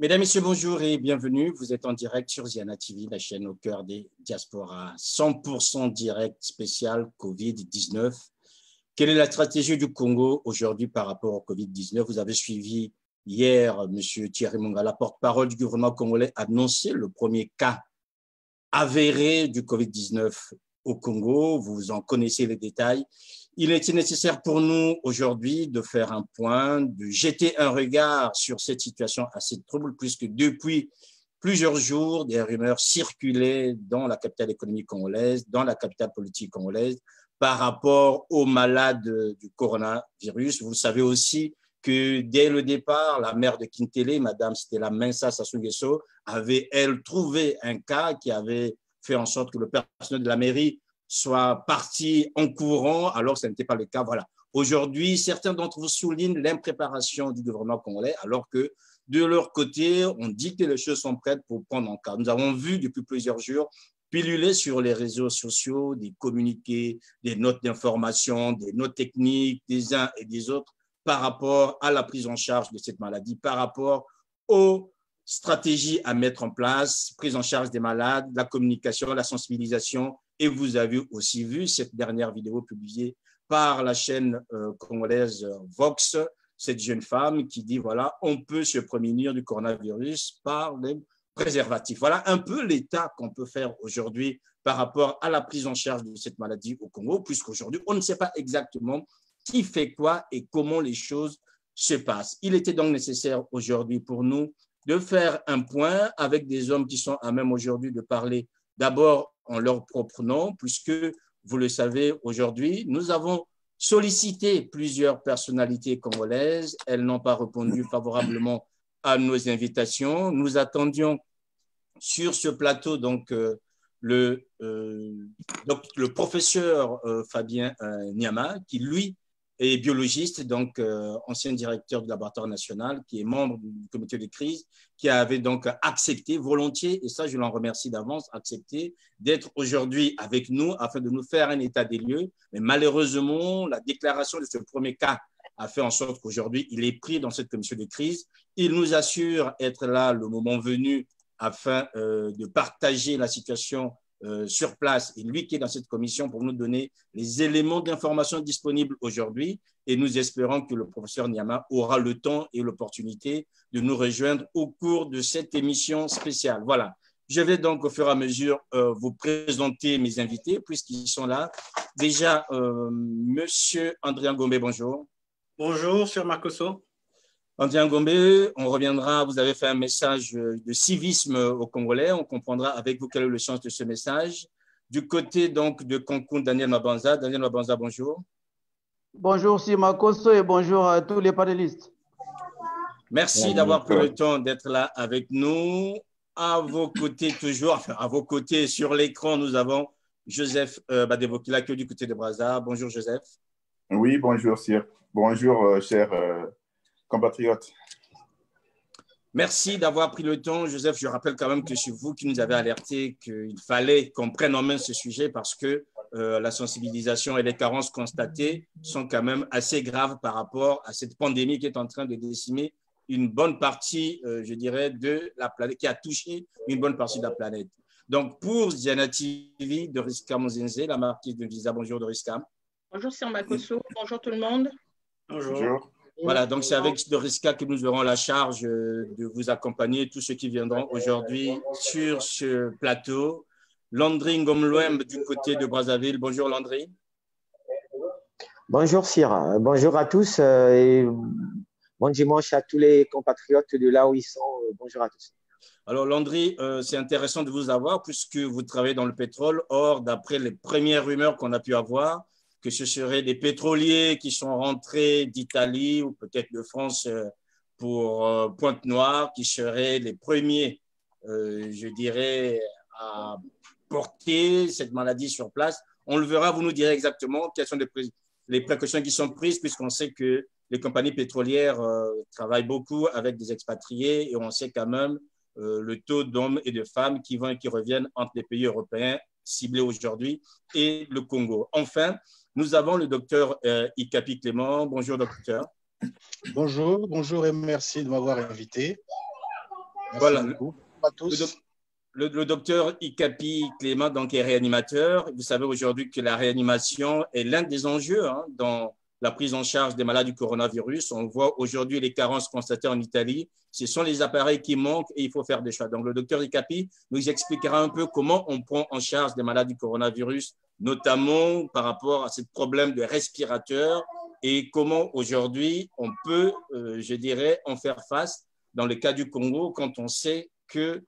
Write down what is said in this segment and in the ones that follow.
Mesdames, Messieurs, bonjour et bienvenue. Vous êtes en direct sur Ziana TV, la chaîne au cœur des diasporas. 100% direct spécial Covid-19. Quelle est la stratégie du Congo aujourd'hui par rapport au Covid-19? Vous avez suivi hier, M. Thierry Mongala, porte-parole du gouvernement congolais, annoncer le premier cas avéré du Covid-19 au Congo. Vous en connaissez les détails. Il était nécessaire pour nous aujourd'hui de faire un point, de jeter un regard sur cette situation assez trouble, puisque depuis plusieurs jours, des rumeurs circulaient dans la capitale économique congolaise, dans la capitale politique congolaise, par rapport aux malades du coronavirus. Vous savez aussi que dès le départ, la maire de Kintele, Madame Stella Mensa Sassou Nguesso, avait, elle, trouvé un cas qui avait fait en sorte que le personnel de la mairie soit parti en courant, alors que ce n'était pas le cas. Voilà. Aujourd'hui, certains d'entre vous soulignent l'impréparation du gouvernement congolais, alors que de leur côté, on dit que les choses sont prêtes pour prendre en cas. Nous avons vu depuis plusieurs jours piluler sur les réseaux sociaux des communiqués, des notes d'information, des notes techniques des uns et des autres par rapport à la prise en charge de cette maladie, par rapport aux stratégies à mettre en place, prise en charge des malades, la communication, la sensibilisation. Et vous avez aussi vu cette dernière vidéo publiée par la chaîne congolaise Vox, cette jeune femme qui dit, voilà, on peut se prémunir du coronavirus par les préservatifs. Voilà un peu l'état qu'on peut faire aujourd'hui par rapport à la prise en charge de cette maladie au Congo, puisqu'aujourd'hui, on ne sait pas exactement qui fait quoi et comment les choses se passent. Il était donc nécessaire aujourd'hui pour nous de faire un point avec des hommes qui sont à même aujourd'hui de parler d'abord en leur propre nom, puisque, vous le savez, aujourd'hui, nous avons sollicité plusieurs personnalités congolaises. Elles n'ont pas répondu favorablement à nos invitations. Nous attendions sur ce plateau donc, le professeur Fabien Niama, qui, lui, est biologiste, donc ancien directeur du laboratoire national, qui est membre du comité de crise, qui avait donc accepté volontiers, et ça je l'en remercie d'avance, accepté d'être aujourd'hui avec nous afin de nous faire un état des lieux. Mais malheureusement, la déclaration de ce premier cas a fait en sorte qu'aujourd'hui, il est pris dans cette commission de crise. Il nous assure être là le moment venu afin de partager la situation sur place, et lui qui est dans cette commission pour nous donner les éléments d'information disponibles aujourd'hui, et nous espérons que le professeur Niama aura le temps et l'opportunité de nous rejoindre au cours de cette émission spéciale. Voilà, je vais donc au fur et à mesure vous présenter mes invités puisqu'ils sont là. Déjà, Monsieur André Ngombe, bonjour. Bonjour, Sir Marcoso. André Ngombe, on reviendra, vous avez fait un message de civisme au Congolais, on comprendra avec vous quel est le sens de ce message. Du côté donc de Cancun, Daniel Mabanza. Daniel Mabanza, bonjour. Bonjour Sir Marcoso et bonjour à tous les panélistes. Merci d'avoir pris le temps d'être là avec nous. À vos côtés toujours, enfin à vos côtés sur l'écran, nous avons Joseph Badebokila qui est du côté de Brazza. Bonjour Joseph. Oui, bonjour Sir. Bonjour chers compatriotes. Merci d'avoir pris le temps. Joseph, je rappelle quand même que c'est vous qui nous avez alerté qu'il fallait qu'on prenne en main ce sujet parce que la sensibilisation et les carences constatées sont quand même assez graves par rapport à cette pandémie qui est en train de décimer une bonne partie, je dirais, de la planète, qui a touché une bonne partie de la planète. Donc, pour Ziana TV, Doriska Mozenze, la marquise de Visa. Bonjour Doriska. Bonjour Sir Makosso, bonjour tout le monde. Bonjour. Voilà, donc c'est avec Doriska que nous aurons la charge de vous accompagner, tous ceux qui viendront aujourd'hui sur ce plateau. Landry Ngomloembe du côté de Brazzaville. Bonjour Landry. Bonjour Sir, bonjour à tous et bon dimanche à tous les compatriotes de là où ils sont. Bonjour à tous. Alors Landry, c'est intéressant de vous avoir puisque vous travaillez dans le pétrole. Or, d'après les premières rumeurs qu'on a pu avoir, que ce seraient des pétroliers qui sont rentrés d'Italie ou peut-être de France pour Pointe-Noire, qui seraient les premiers, je dirais, à porter cette maladie sur place. On le verra, vous nous direz exactement quelles sont les précautions qui sont prises, puisqu'on sait que les compagnies pétrolières travaillent beaucoup avec des expatriés et on sait quand même le taux d'hommes et de femmes qui vont et qui reviennent entre les pays européens ciblés aujourd'hui et le Congo. Enfin, nous avons le docteur Ikapi Clément. Bonjour, docteur. Bonjour et merci de m'avoir invité. Voilà. beaucoup. Bonjour à tous. Le docteur Ikapi Clément donc, est réanimateur. Vous savez aujourd'hui que la réanimation est l'un des enjeux dans la prise en charge des malades du coronavirus. On voit aujourd'hui les carences constatées en Italie. Ce sont les appareils qui manquent et il faut faire des choix. Donc, le docteur Ikapi nous expliquera un peu comment on prend en charge des malades du coronavirus, notamment par rapport à ce problème de respirateur et comment aujourd'hui on peut, je dirais, en faire face dans le cas du Congo quand on sait que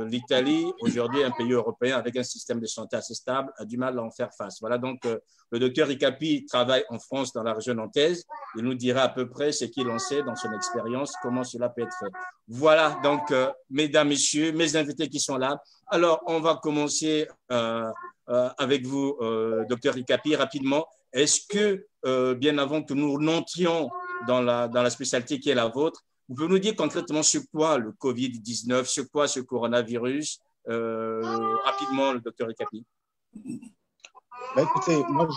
l'Italie, aujourd'hui un pays européen avec un système de santé assez stable, a du mal à en faire face. Voilà, donc le docteur Ikapi travaille en France dans la région nantaise. Il nous dira à peu près ce qu'il en sait dans son expérience, comment cela peut être fait. Voilà, donc mesdames, messieurs, mes invités qui sont là. Alors, on va commencer avec vous, docteur Ikapi, rapidement. Est-ce que, bien avant que nous n'entrions dans la spécialité qui est la vôtre, vous pouvez nous dire concrètement sur quoi le Covid-19, sur quoi ce coronavirus, rapidement, le docteur Ikapi. Ben écoutez, moi,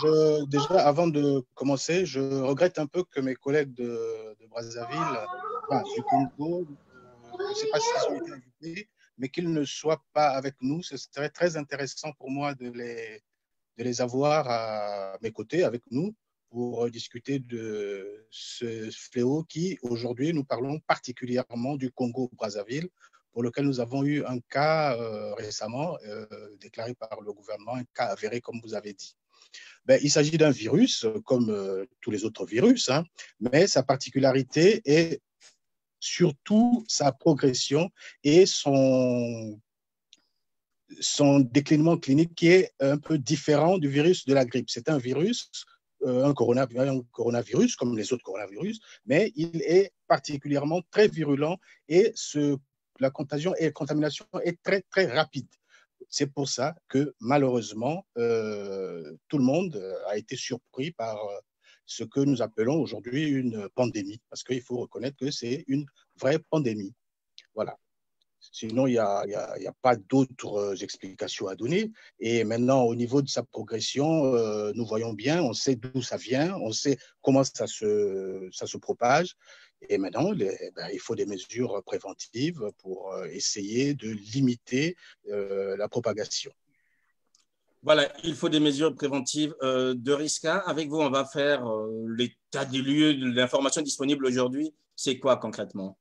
déjà, avant de commencer, je regrette un peu que mes collègues de Brazzaville, du Congo, je ne sais pas s'ils ont été invités, mais qu'ils ne soient pas avec nous. Ce serait très intéressant pour moi de les avoir à mes côtés, avec nous, pour discuter de ce fléau qui, aujourd'hui, nous parlons particulièrement du Congo-Brazzaville, pour lequel nous avons eu un cas récemment déclaré par le gouvernement, un cas avéré, comme vous avez dit. Ben, il s'agit d'un virus, comme tous les autres virus, mais sa particularité est surtout sa progression et son déclinement clinique qui est un peu différent du virus de la grippe. C'est un virus, un coronavirus comme les autres coronavirus, mais il est particulièrement très virulent et la contamination est très, très rapide. C'est pour ça que malheureusement, tout le monde a été surpris par ce que nous appelons aujourd'hui une pandémie, parce qu'il faut reconnaître que c'est une vraie pandémie. Voilà. Sinon, il n'y a pas d'autres explications à donner. Et maintenant, au niveau de sa progression, nous voyons bien, on sait d'où ça vient, on sait comment ça se propage. Et maintenant, il faut des mesures préventives pour essayer de limiter la propagation. Voilà, il faut des mesures préventives de risque. Avec vous, on va faire l'état des lieux de l'information disponible aujourd'hui. C'est quoi concrètement ?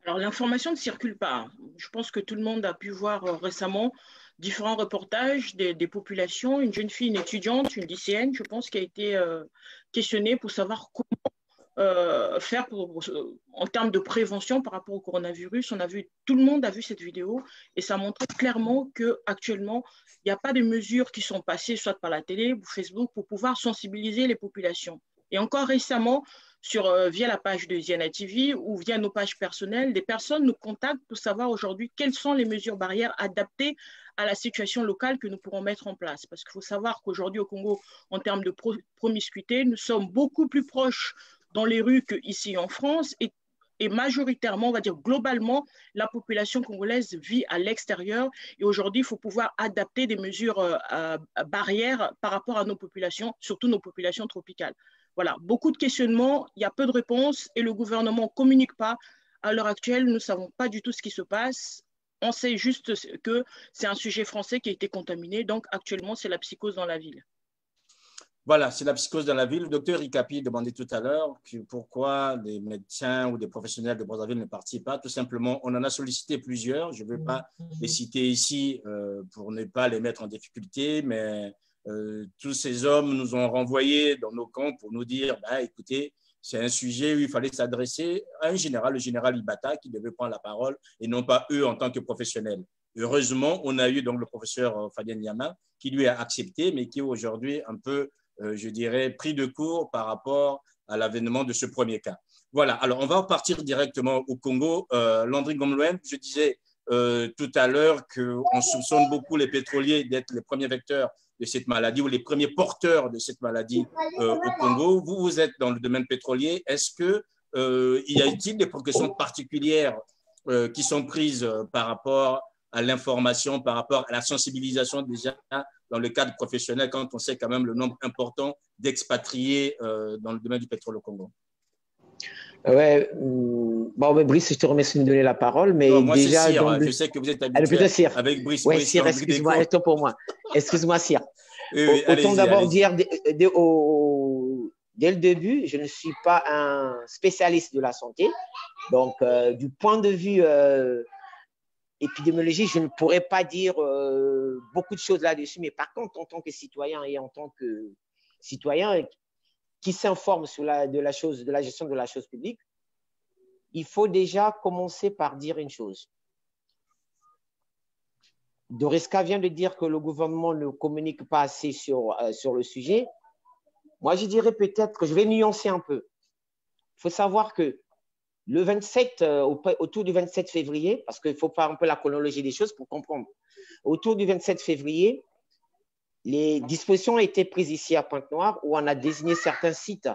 Alors, l'information ne circule pas. Je pense que tout le monde a pu voir récemment différents reportages des populations. Une jeune fille, une étudiante, une lycéenne, je pense, qui a été questionnée pour savoir comment faire en termes de prévention par rapport au coronavirus. Tout le monde a vu cette vidéo et ça montre clairement qu'actuellement, il n'y a pas de mesures qui sont passées, soit par la télé ou Facebook, pour pouvoir sensibiliser les populations. Et encore récemment, via la page de Ziana TV ou via nos pages personnelles, des personnes nous contactent pour savoir aujourd'hui quelles sont les mesures barrières adaptées à la situation locale que nous pourrons mettre en place. Parce qu'il faut savoir qu'aujourd'hui au Congo, en termes de promiscuité, nous sommes beaucoup plus proches dans les rues qu'ici en France et majoritairement, on va dire globalement, la population congolaise vit à l'extérieur et aujourd'hui, il faut pouvoir adapter des mesures barrières par rapport à nos populations, surtout nos populations tropicales. Voilà, beaucoup de questionnements, il y a peu de réponses et le gouvernement ne communique pas. À l'heure actuelle, nous ne savons pas du tout ce qui se passe. On sait juste que c'est un sujet français qui a été contaminé. Donc, actuellement, c'est la psychose dans la ville. Voilà, c'est la psychose dans la ville. Le docteur Ikapi demandait tout à l'heure pourquoi les médecins ou des professionnels de Brazzaville ne participent pas. Tout simplement, on en a sollicité plusieurs. Je ne vais pas les citer ici pour ne pas les mettre en difficulté, mais tous ces hommes nous ont renvoyés dans nos camps pour nous dire écoutez, c'est un sujet où il fallait s'adresser à un général, le général Ibata, qui devait prendre la parole et non pas eux en tant que professionnels. Heureusement, on a eu donc le professeur Fabien Niama qui lui a accepté, mais qui est aujourd'hui un peu, je dirais, pris de court par rapport à l'avènement de ce premier cas. Voilà, alors on va partir directement au Congo. Landry Gomloen, je disais tout à l'heure qu'on soupçonne beaucoup les pétroliers d'être les premiers vecteurs de cette maladie ou les premiers porteurs de cette maladie au Congo. Vous êtes dans le domaine pétrolier. Est-ce qu'il y a-t-il des précautions particulières qui sont prises par rapport à l'information, par rapport à la sensibilisation déjà dans le cadre professionnel quand on sait quand même le nombre important d'expatriés dans le domaine du pétrole au Congo? Ouais, bon, mais Brice, je te remercie de me donner la parole, mais non, moi, déjà… c'est Cyr, je sais que vous êtes habitué Cyr. avec Brice. Oui, Cyr, excuse-moi, arrête pour moi. Excuse-moi, Cyr. Oui, autant d'abord dire, dès le début, je ne suis pas un spécialiste de la santé. Donc, du point de vue épidémiologique, je ne pourrais pas dire beaucoup de choses là-dessus. Mais par contre, en tant que citoyen et en tant que citoyen qui s'informe de la gestion de la chose publique, il faut déjà commencer par dire une chose. Doriska vient de dire que le gouvernement ne communique pas assez sur le sujet. Moi, je dirais peut-être que je vais nuancer un peu. Il faut savoir que le 27, autour du 27 février, parce qu'il faut faire un peu la chronologie des choses pour comprendre, autour du 27 février, les dispositions ont été prises ici à Pointe-Noire où on a désigné certains sites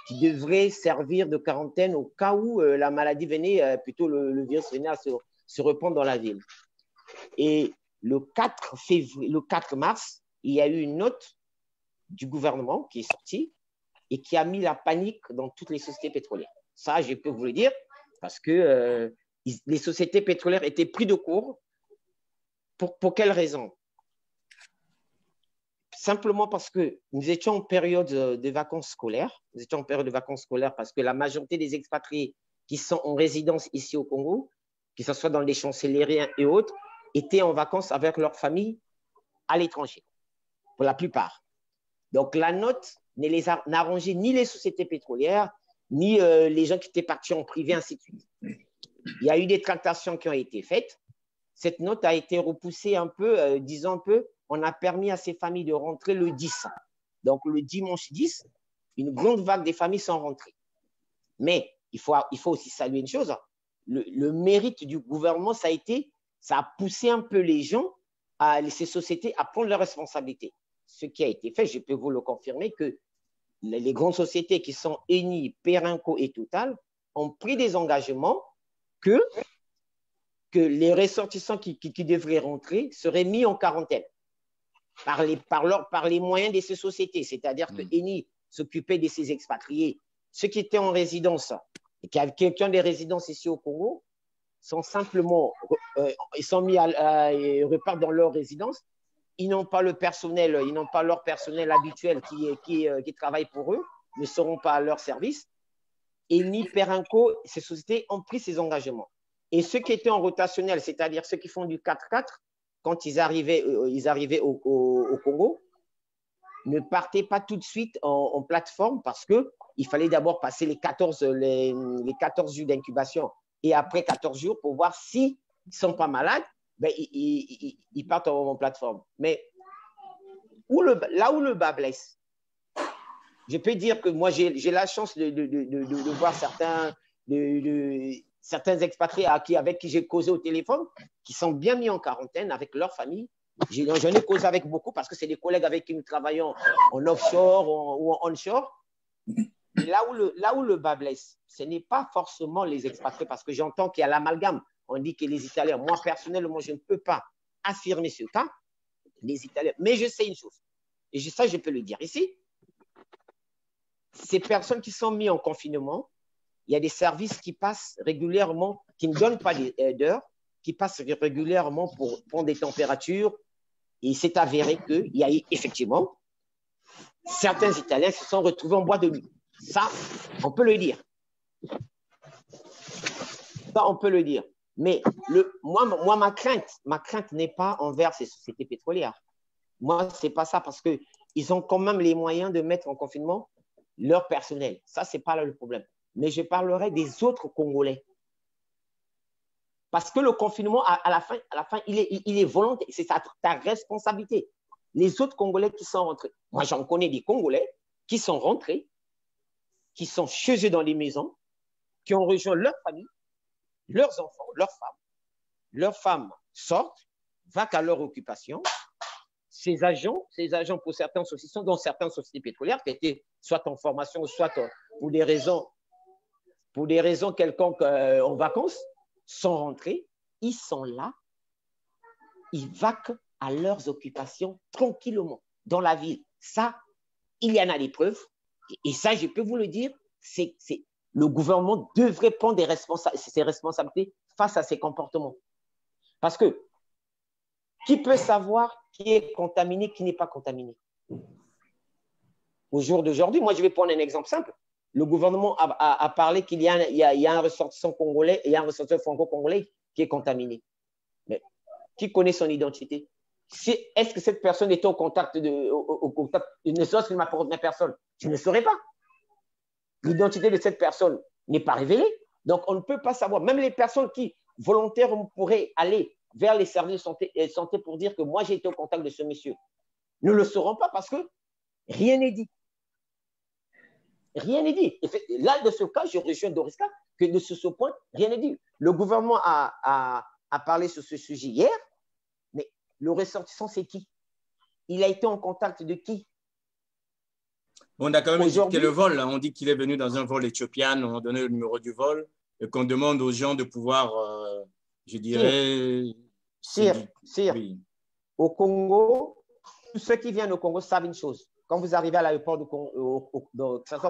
qui devraient servir de quarantaine au cas où la maladie venait, plutôt le virus venait à se répandre dans la ville. Et le 4 mars, il y a eu une note du gouvernement qui est sortie et qui a mis la panique dans toutes les sociétés pétrolières. Ça, je peux vous le dire, parce que les sociétés pétrolières étaient prises de court. Pour quelle raison? Simplement parce que nous étions en période de vacances scolaires. Nous étions en période de vacances scolaires parce que la majorité des expatriés qui sont en résidence ici au Congo, que ce soit dans les chancelleries et autres, étaient en vacances avec leur famille à l'étranger, pour la plupart. Donc, la note n'arrangeait ni les sociétés pétrolières, ni les gens qui étaient partis en privé, ainsi de suite. Il y a eu des tractations qui ont été faites. Cette note a été repoussée un peu, disons un peu, on a permis à ces familles de rentrer le 10. Donc, le dimanche 10, une grande vague des familles sont rentrées. Mais il faut aussi saluer une chose, le mérite du gouvernement, ça a poussé un peu les gens, ces sociétés, à prendre leurs responsabilités. Ce qui a été fait, je peux vous le confirmer, que les grandes sociétés qui sont Eni, Perenco et Total ont pris des engagements que les ressortissants qui devraient rentrer seraient mis en quarantaine par les moyens de ces sociétés. C'est-à-dire que Eni s'occupait de ces expatriés. Ceux qui étaient en résidence et qui ont des résidences ici au Congo sont simplement ils sont mis repartent dans leur résidence. Ils n'ont pas leur personnel habituel qui travaille pour eux, ne seront pas à leur service. Eni, Perenco, ces sociétés ont pris ces engagements. Et ceux qui étaient en rotationnel, c'est-à-dire ceux qui font du 4-4, quand ils arrivaient au Congo, ne partaient pas tout de suite en plateforme parce qu'il fallait d'abord passer les 14 jours d'incubation et après 14 jours pour voir s'ils ne sont pas malades, ben, ils partent en plateforme. Mais là où le bas blesse, je peux dire que moi, j'ai la chance de voir certains expatriés avec qui j'ai causé au téléphone, qui sont bien mis en quarantaine avec leur famille. J'en ai causé avec beaucoup parce que c'est des collègues avec qui nous travaillons en offshore ou en onshore. Et là où le bas blesse, ce n'est pas forcément les expatriés, parce que j'entends qu'il y a l'amalgame. On dit que les Italiens, moi personnellement, je ne peux pas affirmer ce cas, les Italiens, mais je sais une chose, et ça je peux le dire ici, ces personnes qui sont mises en confinement, il y a des services qui passent régulièrement, qui ne donnent pas d'heures, qui passent régulièrement pour prendre des températures, et c'est avéré qu'il y a effectivement certains Italiens se sont retrouvés en bois de nuit. Ça, on peut le dire. Ça, on peut le dire. Mais moi, ma crainte n'est pas envers ces sociétés pétrolières. Moi, ce n'est pas ça, parce qu'ils ont quand même les moyens de mettre en confinement leur personnel. Ça, ce n'est pas là le problème. Mais je parlerai des autres Congolais. Parce que le confinement, à la fin, il est volontaire. C'est ta responsabilité. Les autres Congolais qui sont rentrés. Moi, j'en connais des Congolais qui sont rentrés, qui sont chez eux dans les maisons, qui ont rejoint leur famille, leurs enfants, leurs femmes. Leurs femmes sortent, vaquent à leur occupation. Ces agents pour certaines sociétés, sont dans certaines sociétés pétrolières qui étaient soit en formation, soit pour des raisons quelconques en vacances, sont rentrés, ils sont là, ils vaquent à leurs occupations tranquillement dans la ville. Ça, il y en a des preuves. Et ça, je peux vous le dire, le gouvernement devrait prendre ses responsabilités face à ces comportements. Parce que qui peut savoir qui est contaminé, qui n'est pas contaminé? Au jour d'aujourd'hui, moi, je vais prendre un exemple simple. Le gouvernement a parlé qu'il y a un ressortissant congolais et un ressortissant franco-congolais qui est contaminé. Mais qui connaît son identité? Est-ce que cette personne était au contact, ne serait-ce que ma personne? Je ne saurais pas. L'identité de cette personne n'est pas révélée. Donc, on ne peut pas savoir. Même les personnes qui volontairement pourraient aller vers les services de santé pour dire que moi, j'ai été au contact de ce monsieur, ne le sauront pas parce que rien n'est dit. Rien n'est dit. Et là, de ce cas, je rejoins Doriska, que de ce point, rien n'est dit. Le gouvernement a parlé sur ce sujet hier, mais le ressortissant, c'est qui? Il a été en contact de qui? On a quand même expliqué le vol. On dit qu'il est venu dans un vol éthiopien, on a donné le numéro du vol et qu'on demande aux gens de pouvoir, je dirais… Sire, oui. Au Congo, tous ceux qui viennent au Congo savent une chose. Quand vous arrivez à l'aéroport de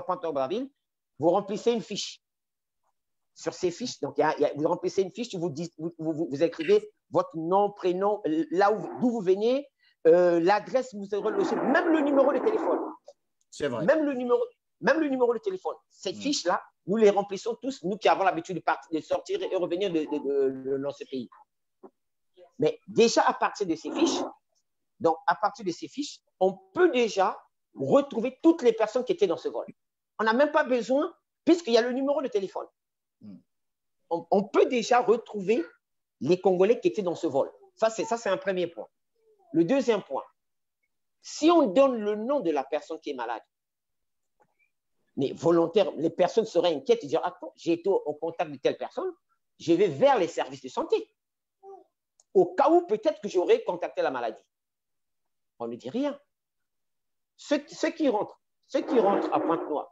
Pointe-Brazzaville, vous remplissez une fiche. Sur ces fiches, donc, vous remplissez une fiche, vous écrivez votre nom, prénom, d'où vous venez, l'adresse, vous serez logé, même le numéro de téléphone. C'est vrai. Même le numéro de téléphone. Ces fiches-là, nous les remplissons tous, nous qui avons l'habitude de sortir et revenir dans ce pays. Mais déjà, à partir de ces fiches, on peut déjà retrouver toutes les personnes qui étaient dans ce vol. On n'a même pas besoin, puisqu'il y a le numéro de téléphone. On peut déjà retrouver les Congolais qui étaient dans ce vol. Ça, c'est un premier point. Le deuxième point, si on donne le nom de la personne qui est malade, mais volontaire, les personnes seraient inquiètes et dire, attends, j'ai été en contact de telle personne, je vais vers les services de santé. Au cas où peut-être que j'aurais contacté la maladie. On ne dit rien. Ceux qui rentrent à Pointe-Noire,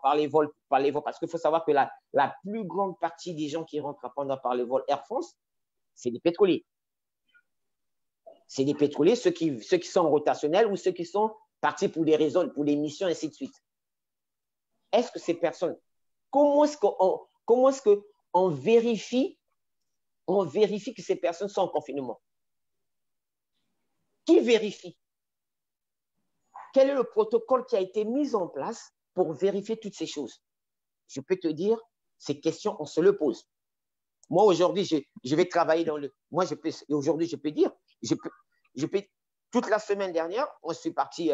par les vols, parce qu'il faut savoir que la plus grande partie des gens qui rentrent à Pointe-Noire par les vols Air France, c'est des pétroliers. C'est des pétroliers, ceux qui sont en rotationnel ou ceux qui sont partis pour des raisons, pour des missions, ainsi de suite. Est-ce que ces personnes, comment est-ce qu'on vérifie que ces personnes sont en confinement? Qui vérifie? Quel est le protocole qui a été mis en place pour vérifier toutes ces choses? Je peux te dire, ces questions, on se le pose. Moi, aujourd'hui, je vais travailler dans le… Aujourd'hui, je peux dire, toute la semaine dernière, je suis parti,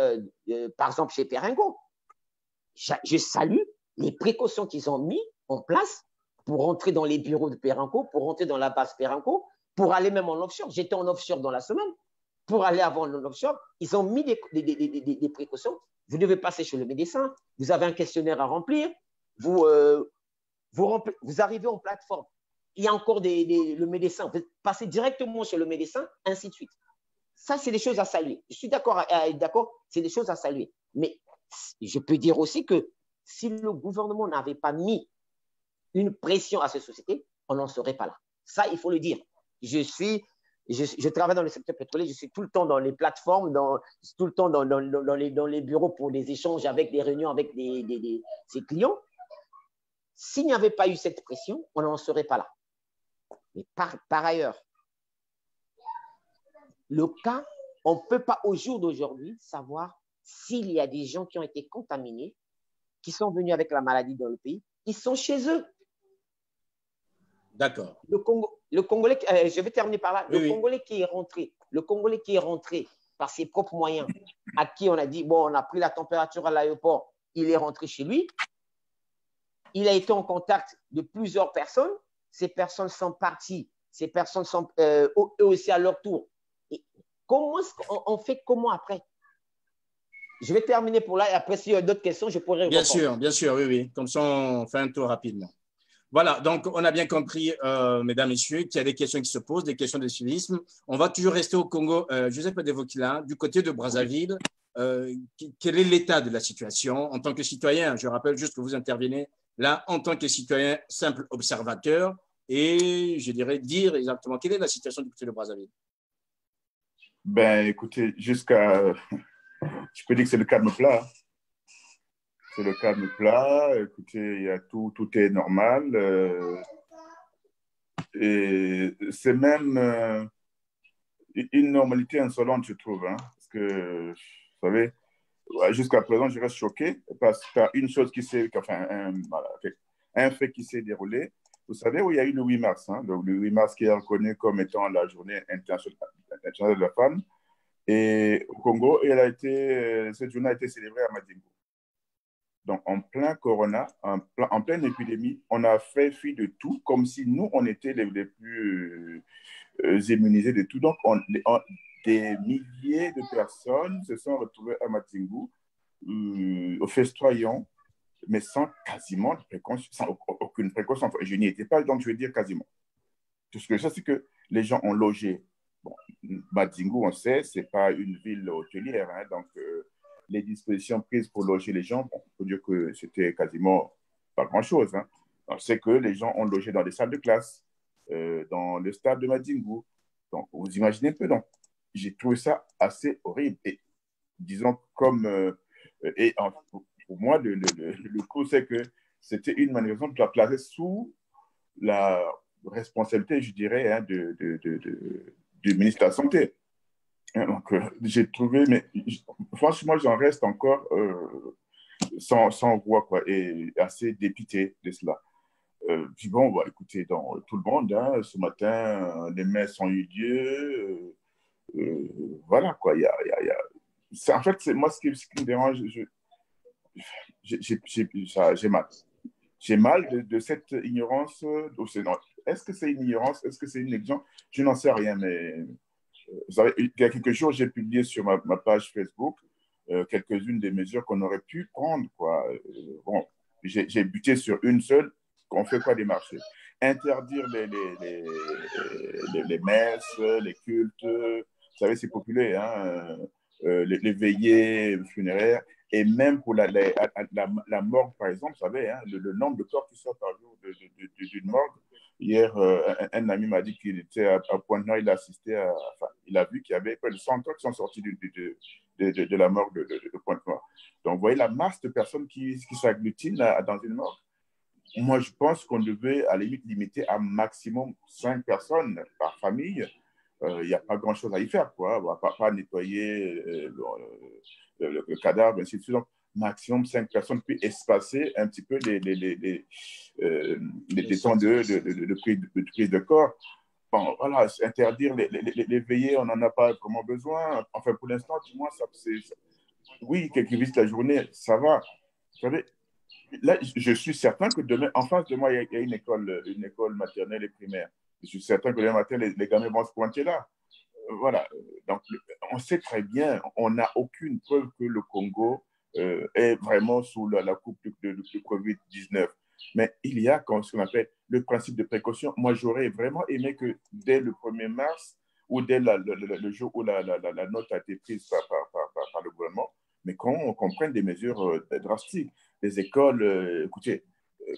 par exemple, chez Perenco. Je salue les précautions qu'ils ont mis en place pour rentrer dans les bureaux de Perenco, pour rentrer dans la base Perenco, pour aller même en offshore. J'étais en offshore dans la semaine. Pour aller avant en offshore, ils ont mis des précautions. Vous devez passer chez le médecin. Vous avez un questionnaire à remplir. Vous arrivez en plateforme. Il y a encore le médecin. Vous passez directement chez le médecin, ainsi de suite. Ça, c'est des choses à saluer. Je suis d'accord, c'est des choses à saluer. Mais je peux dire aussi que si le gouvernement n'avait pas mis une pression à ces sociétés, on n'en serait pas là. Ça, il faut le dire. Je travaille dans le secteur pétrolier, je suis tout le temps dans les plateformes, tout le temps dans les bureaux pour des échanges, avec des réunions avec ses clients. S'il n'y avait pas eu cette pression, on n'en serait pas là. Mais par ailleurs, le cas, on ne peut pas au jour d'aujourd'hui savoir s'il y a des gens qui ont été contaminés, qui sont venus avec la maladie dans le pays, ils sont chez eux. D'accord. Le Congolais, je vais terminer par là. Oui, Congolais qui est rentré par ses propres moyens, à qui on a dit, bon, on a pris la température à l'aéroport, il est rentré chez lui. Il a été en contact de plusieurs personnes. Ces personnes sont parties. Ces personnes sont eux aussi à leur tour. Et comment est-ce qu'on fait comment après? Je vais terminer pour là et après, s'il y a d'autres questions, je pourrais répondre. Bien sûr, oui. Comme ça, on fait un tour rapidement. Voilà, donc on a bien compris, mesdames, messieurs, qu'il y a des questions qui se posent, des questions de civisme. On va toujours rester au Congo. Joseph Adevokila, du côté de Brazzaville, quel est l'état de la situation en tant que citoyen? Je rappelle juste que vous intervenez là en tant que citoyen simple observateur et je dirais dire exactement quelle est la situation du côté de Brazzaville. Ben, écoutez, je peux dire que c'est le calme plat. c'est le calme plat. Écoutez, il y a tout est normal. Et c'est même une normalité insolente, je trouve. Hein, parce que, vous savez, jusqu'à présent, je reste choqué par une chose qui s'est, enfin, un fait qui s'est déroulé. Vous savez où il y a eu le 8 mars, hein, donc le 8 mars qui est reconnu comme étant la journée internationale de la femme. Et au Congo, cette journée a été célébrée à Madingo. Donc, en plein corona, en pleine épidémie, on a fait fi de tout, comme si nous, on était les plus immunisés de tout. Donc, des milliers de personnes se sont retrouvées à Madingo, festoyant, mais sans quasiment de précaution, sans aucune précaution. Enfin, je n'y étais pas, donc je vais dire quasiment. Tout ce que je sais, c'est que les gens ont logé. Bon, Madingo, on sait, ce n'est pas une ville hôtelière, hein, donc les dispositions prises pour loger les gens, bon, on peut dire que c'était quasiment pas grand-chose. Hein. On sait que les gens ont logé dans des salles de classe, dans le stade de Madingo. Donc, vous imaginez un peu. Donc, j'ai trouvé ça assez horrible. Et disons, pour moi, le coup, c'est que c'était une manifestation de la placer sous la responsabilité, je dirais, hein, du ministre de la Santé. Donc, j'ai trouvé, mais franchement, j'en reste encore sans voix, quoi, et assez dépité de cela. Puis bon, bah, écoutez, dans tout le monde, hein, ce matin, les messes ont eu lieu. Voilà, quoi. En fait, moi, ce qui me dérange, j'ai mal. J'ai mal de cette ignorance. Est-ce que c'est une ignorance? Est-ce que c'est une négligence? Je n'en sais rien, mais vous savez, il y a quelques jours, j'ai publié sur ma page Facebook quelques-unes des mesures qu'on aurait pu prendre. Quoi. Bon, j'ai buté sur une seule. On fait quoi des marchés? Interdire les messes, les cultes. Vous savez, c'est populaire. Hein, les veillées funéraires. Et même pour la morgue, par exemple, vous savez, hein, le nombre de corps qui sortent par jour d'une morgue. Hier, un ami m'a dit qu'il était à Pointe-Noire, il a assisté il a vu qu'il y avait près de 100 corps qui sont sortis de la morgue de Pointe-Noire. Donc, vous voyez la masse de personnes qui s'agglutinent dans une morgue. Moi, je pense qu'on devait, à la limite, limiter à maximum 5 personnes par famille. Il n'y a pas grand-chose à y faire, quoi. On ne va pas nettoyer le cadavre, ainsi de suite. Donc, maximum 5 personnes, puis espacer un petit peu les temps de prise de corps. Bon, voilà, interdire les veillées, on n'en a pas vraiment besoin. Enfin, pour l'instant, du moins, oui, quelques visites la journée, ça va. Vous savez, là, je suis certain que demain, en face de moi, il y a une école maternelle et primaire. Je suis certain que demain matin, les gamins vont se pointer là. Voilà. Donc, on sait très bien, on n'a aucune preuve que le Congo est vraiment sous la coupe de Covid-19. Mais il y a ce qu'on appelle le principe de précaution. Moi, j'aurais vraiment aimé que dès le 1er mars ou dès le jour où la note a été prise par le gouvernement, mais qu'on prenne des mesures drastiques. Les écoles, écoutez,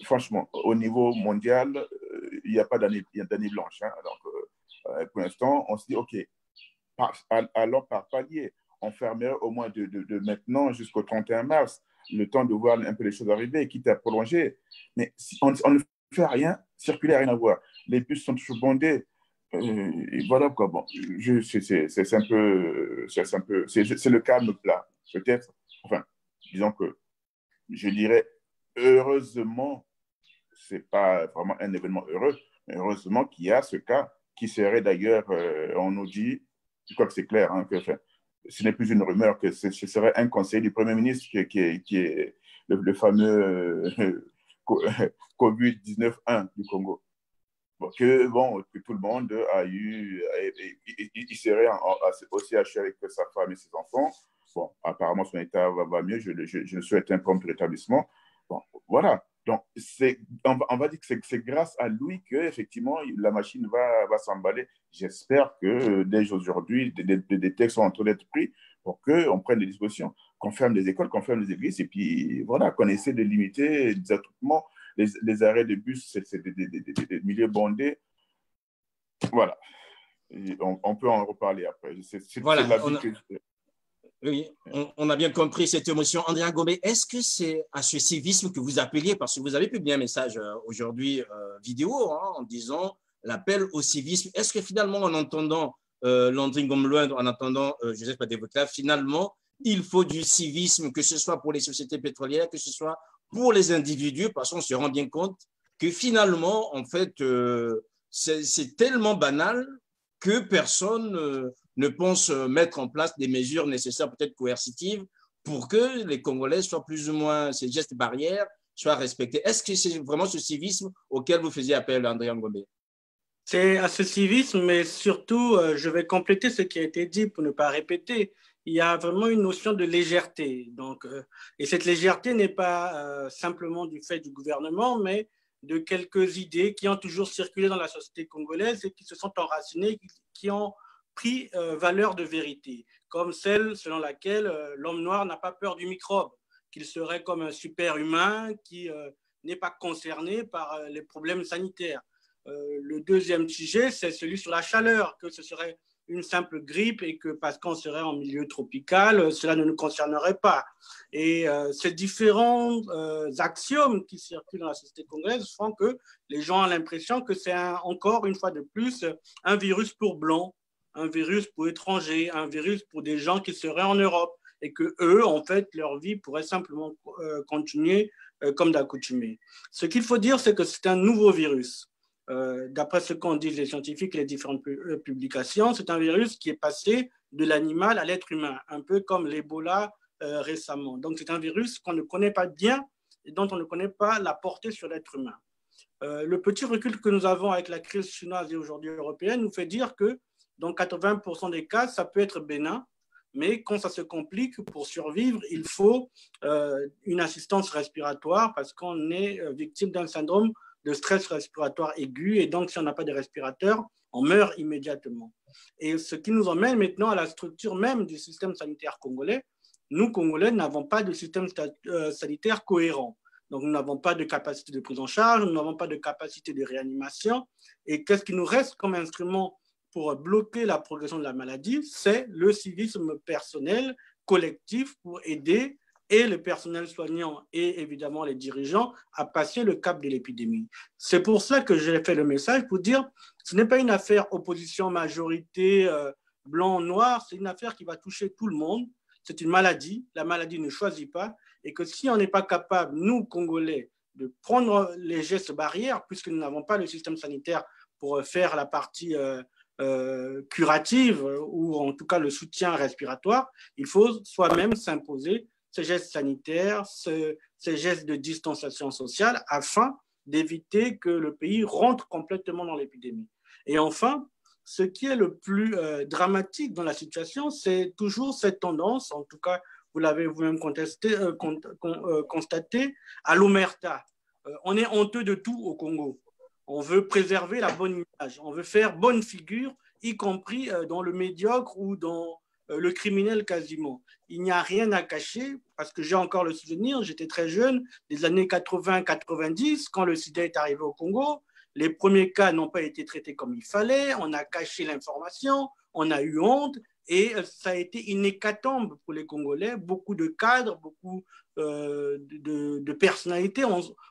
franchement, au niveau mondial, il n'y a pas d'année blanche. Hein. Donc, pour l'instant, on se dit, OK, alors par palier, on fermerait au moins de maintenant jusqu'au 31 mars, le temps de voir un peu les choses arriver, quitte à prolonger. Mais si on ne fait rien, circuler, rien à voir. Les bus sont toujours bondés. Et voilà quoi. Bon, c'est un peu, c'est le calme plat, peut-être. Enfin, disons que je dirais heureusement, c'est pas vraiment un événement heureux, mais heureusement qu'il y a ce cas qui serait d'ailleurs, on nous dit, je crois que c'est clair, hein, que ce n'est plus une rumeur, que ce serait un conseil du Premier ministre qui est le fameux COVID-19-1 du Congo. Bon, que tout le monde il serait aussi haché avec sa femme et ses enfants. Bon, apparemment, son état va mieux. Je souhaite un prompt rétablissement. Bon, voilà. Donc, on va dire que c'est grâce à lui qu'effectivement, la machine va s'emballer. J'espère que dès aujourd'hui, des textes sont en train d'être pris pour qu'on prenne des dispositions, qu'on ferme les écoles, qu'on ferme les églises, et puis voilà, qu'on essaie de limiter des attroupements. Les arrêts de bus, c'est des milieux bondés. Voilà. On peut en reparler après. Voilà. Oui, on a bien compris cette émotion. André Ngombe, est-ce que c'est à ce civisme que vous appeliez, parce que vous avez publié un message aujourd'hui vidéo en disant l'appel au civisme. Est-ce que finalement, en entendant Landry Ngombe, en entendant Joseph Padevota, finalement, il faut du civisme, que ce soit pour les sociétés pétrolières, que ce soit pour les individus, parce qu'on se rend bien compte que finalement, en fait, c'est tellement banal que personne ne pense mettre en place des mesures nécessaires, peut-être coercitives, pour que les Congolais soient plus ou moins, ces gestes barrières soient respectés. Est-ce que c'est vraiment ce civisme auquel vous faisiez appel, André Ngombe? C'est à ce civisme, mais surtout, je vais compléter ce qui a été dit pour ne pas répéter. Il y a vraiment une notion de légèreté. Donc, et cette légèreté n'est pas simplement du fait du gouvernement, mais de quelques idées qui ont toujours circulé dans la société congolaise et qui se sont enracinées, qui ont pris valeur de vérité, comme celle selon laquelle l'homme noir n'a pas peur du microbe, qu'il serait comme un super-humain qui n'est pas concerné par les problèmes sanitaires. Le deuxième sujet, c'est celui sur la chaleur, que ce serait une simple grippe et que parce qu'on serait en milieu tropical, cela ne nous concernerait pas. Et ces différents axiomes qui circulent dans la société congolaise font que les gens ont l'impression que c'est encore une fois de plus un virus pour blancs, un virus pour étrangers, un virus pour des gens qui seraient en Europe et que eux, en fait, leur vie pourrait simplement continuer comme d'accoutumé. Ce qu'il faut dire, c'est que c'est un nouveau virus. D'après ce qu'ont dit les scientifiques et les différentes publications, c'est un virus qui est passé de l'animal à l'être humain, un peu comme l'Ebola récemment. Donc, c'est un virus qu'on ne connaît pas bien et dont on ne connaît pas la portée sur l'être humain. Le petit recul que nous avons avec la crise chinoise et aujourd'hui européenne nous fait dire que dans 80% des cas, ça peut être bénin, mais quand ça se complique, pour survivre, il faut une assistance respiratoire parce qu'on est victime d'un syndrome de stress respiratoire aigu, et donc si on n'a pas de respirateur, on meurt immédiatement. Et ce qui nous emmène maintenant à la structure même du système sanitaire congolais. Nous, Congolais, n'avons pas de système sanitaire cohérent. Donc, nous n'avons pas de capacité de prise en charge, nous n'avons pas de capacité de réanimation. Et qu'est-ce qui nous reste comme instrument pour bloquer la progression de la maladie? C'est le civisme personnel, collectif, pour aider et le personnel soignant et évidemment les dirigeants à passer le cap de l'épidémie. C'est pour ça que j'ai fait le message pour dire ce n'est pas une affaire opposition-majorité, blanc-noir, c'est une affaire qui va toucher tout le monde. C'est une maladie, la maladie ne choisit pas et que si on n'est pas capable, nous, Congolais, de prendre les gestes barrières, puisque nous n'avons pas le système sanitaire pour faire la partie curative ou en tout cas le soutien respiratoire, il faut soi-même s'imposer ces gestes sanitaires, ces gestes de distanciation sociale afin d'éviter que le pays rentre complètement dans l'épidémie. Et enfin, ce qui est le plus dramatique dans la situation, c'est toujours cette tendance, en tout cas, vous l'avez vous-même constaté, à l'omerta. On est honteux de tout au Congo. On veut préserver la bonne image, on veut faire bonne figure, y compris dans le médiocre ou dans le criminel quasiment. Il n'y a rien à cacher parce que j'ai encore le souvenir, j'étais très jeune, des années 80-90, quand le sida est arrivé au Congo. Les premiers cas n'ont pas été traités comme il fallait, on a caché l'information, on a eu honte et ça a été une hécatombe pour les Congolais. Beaucoup de cadres, beaucoup de personnalités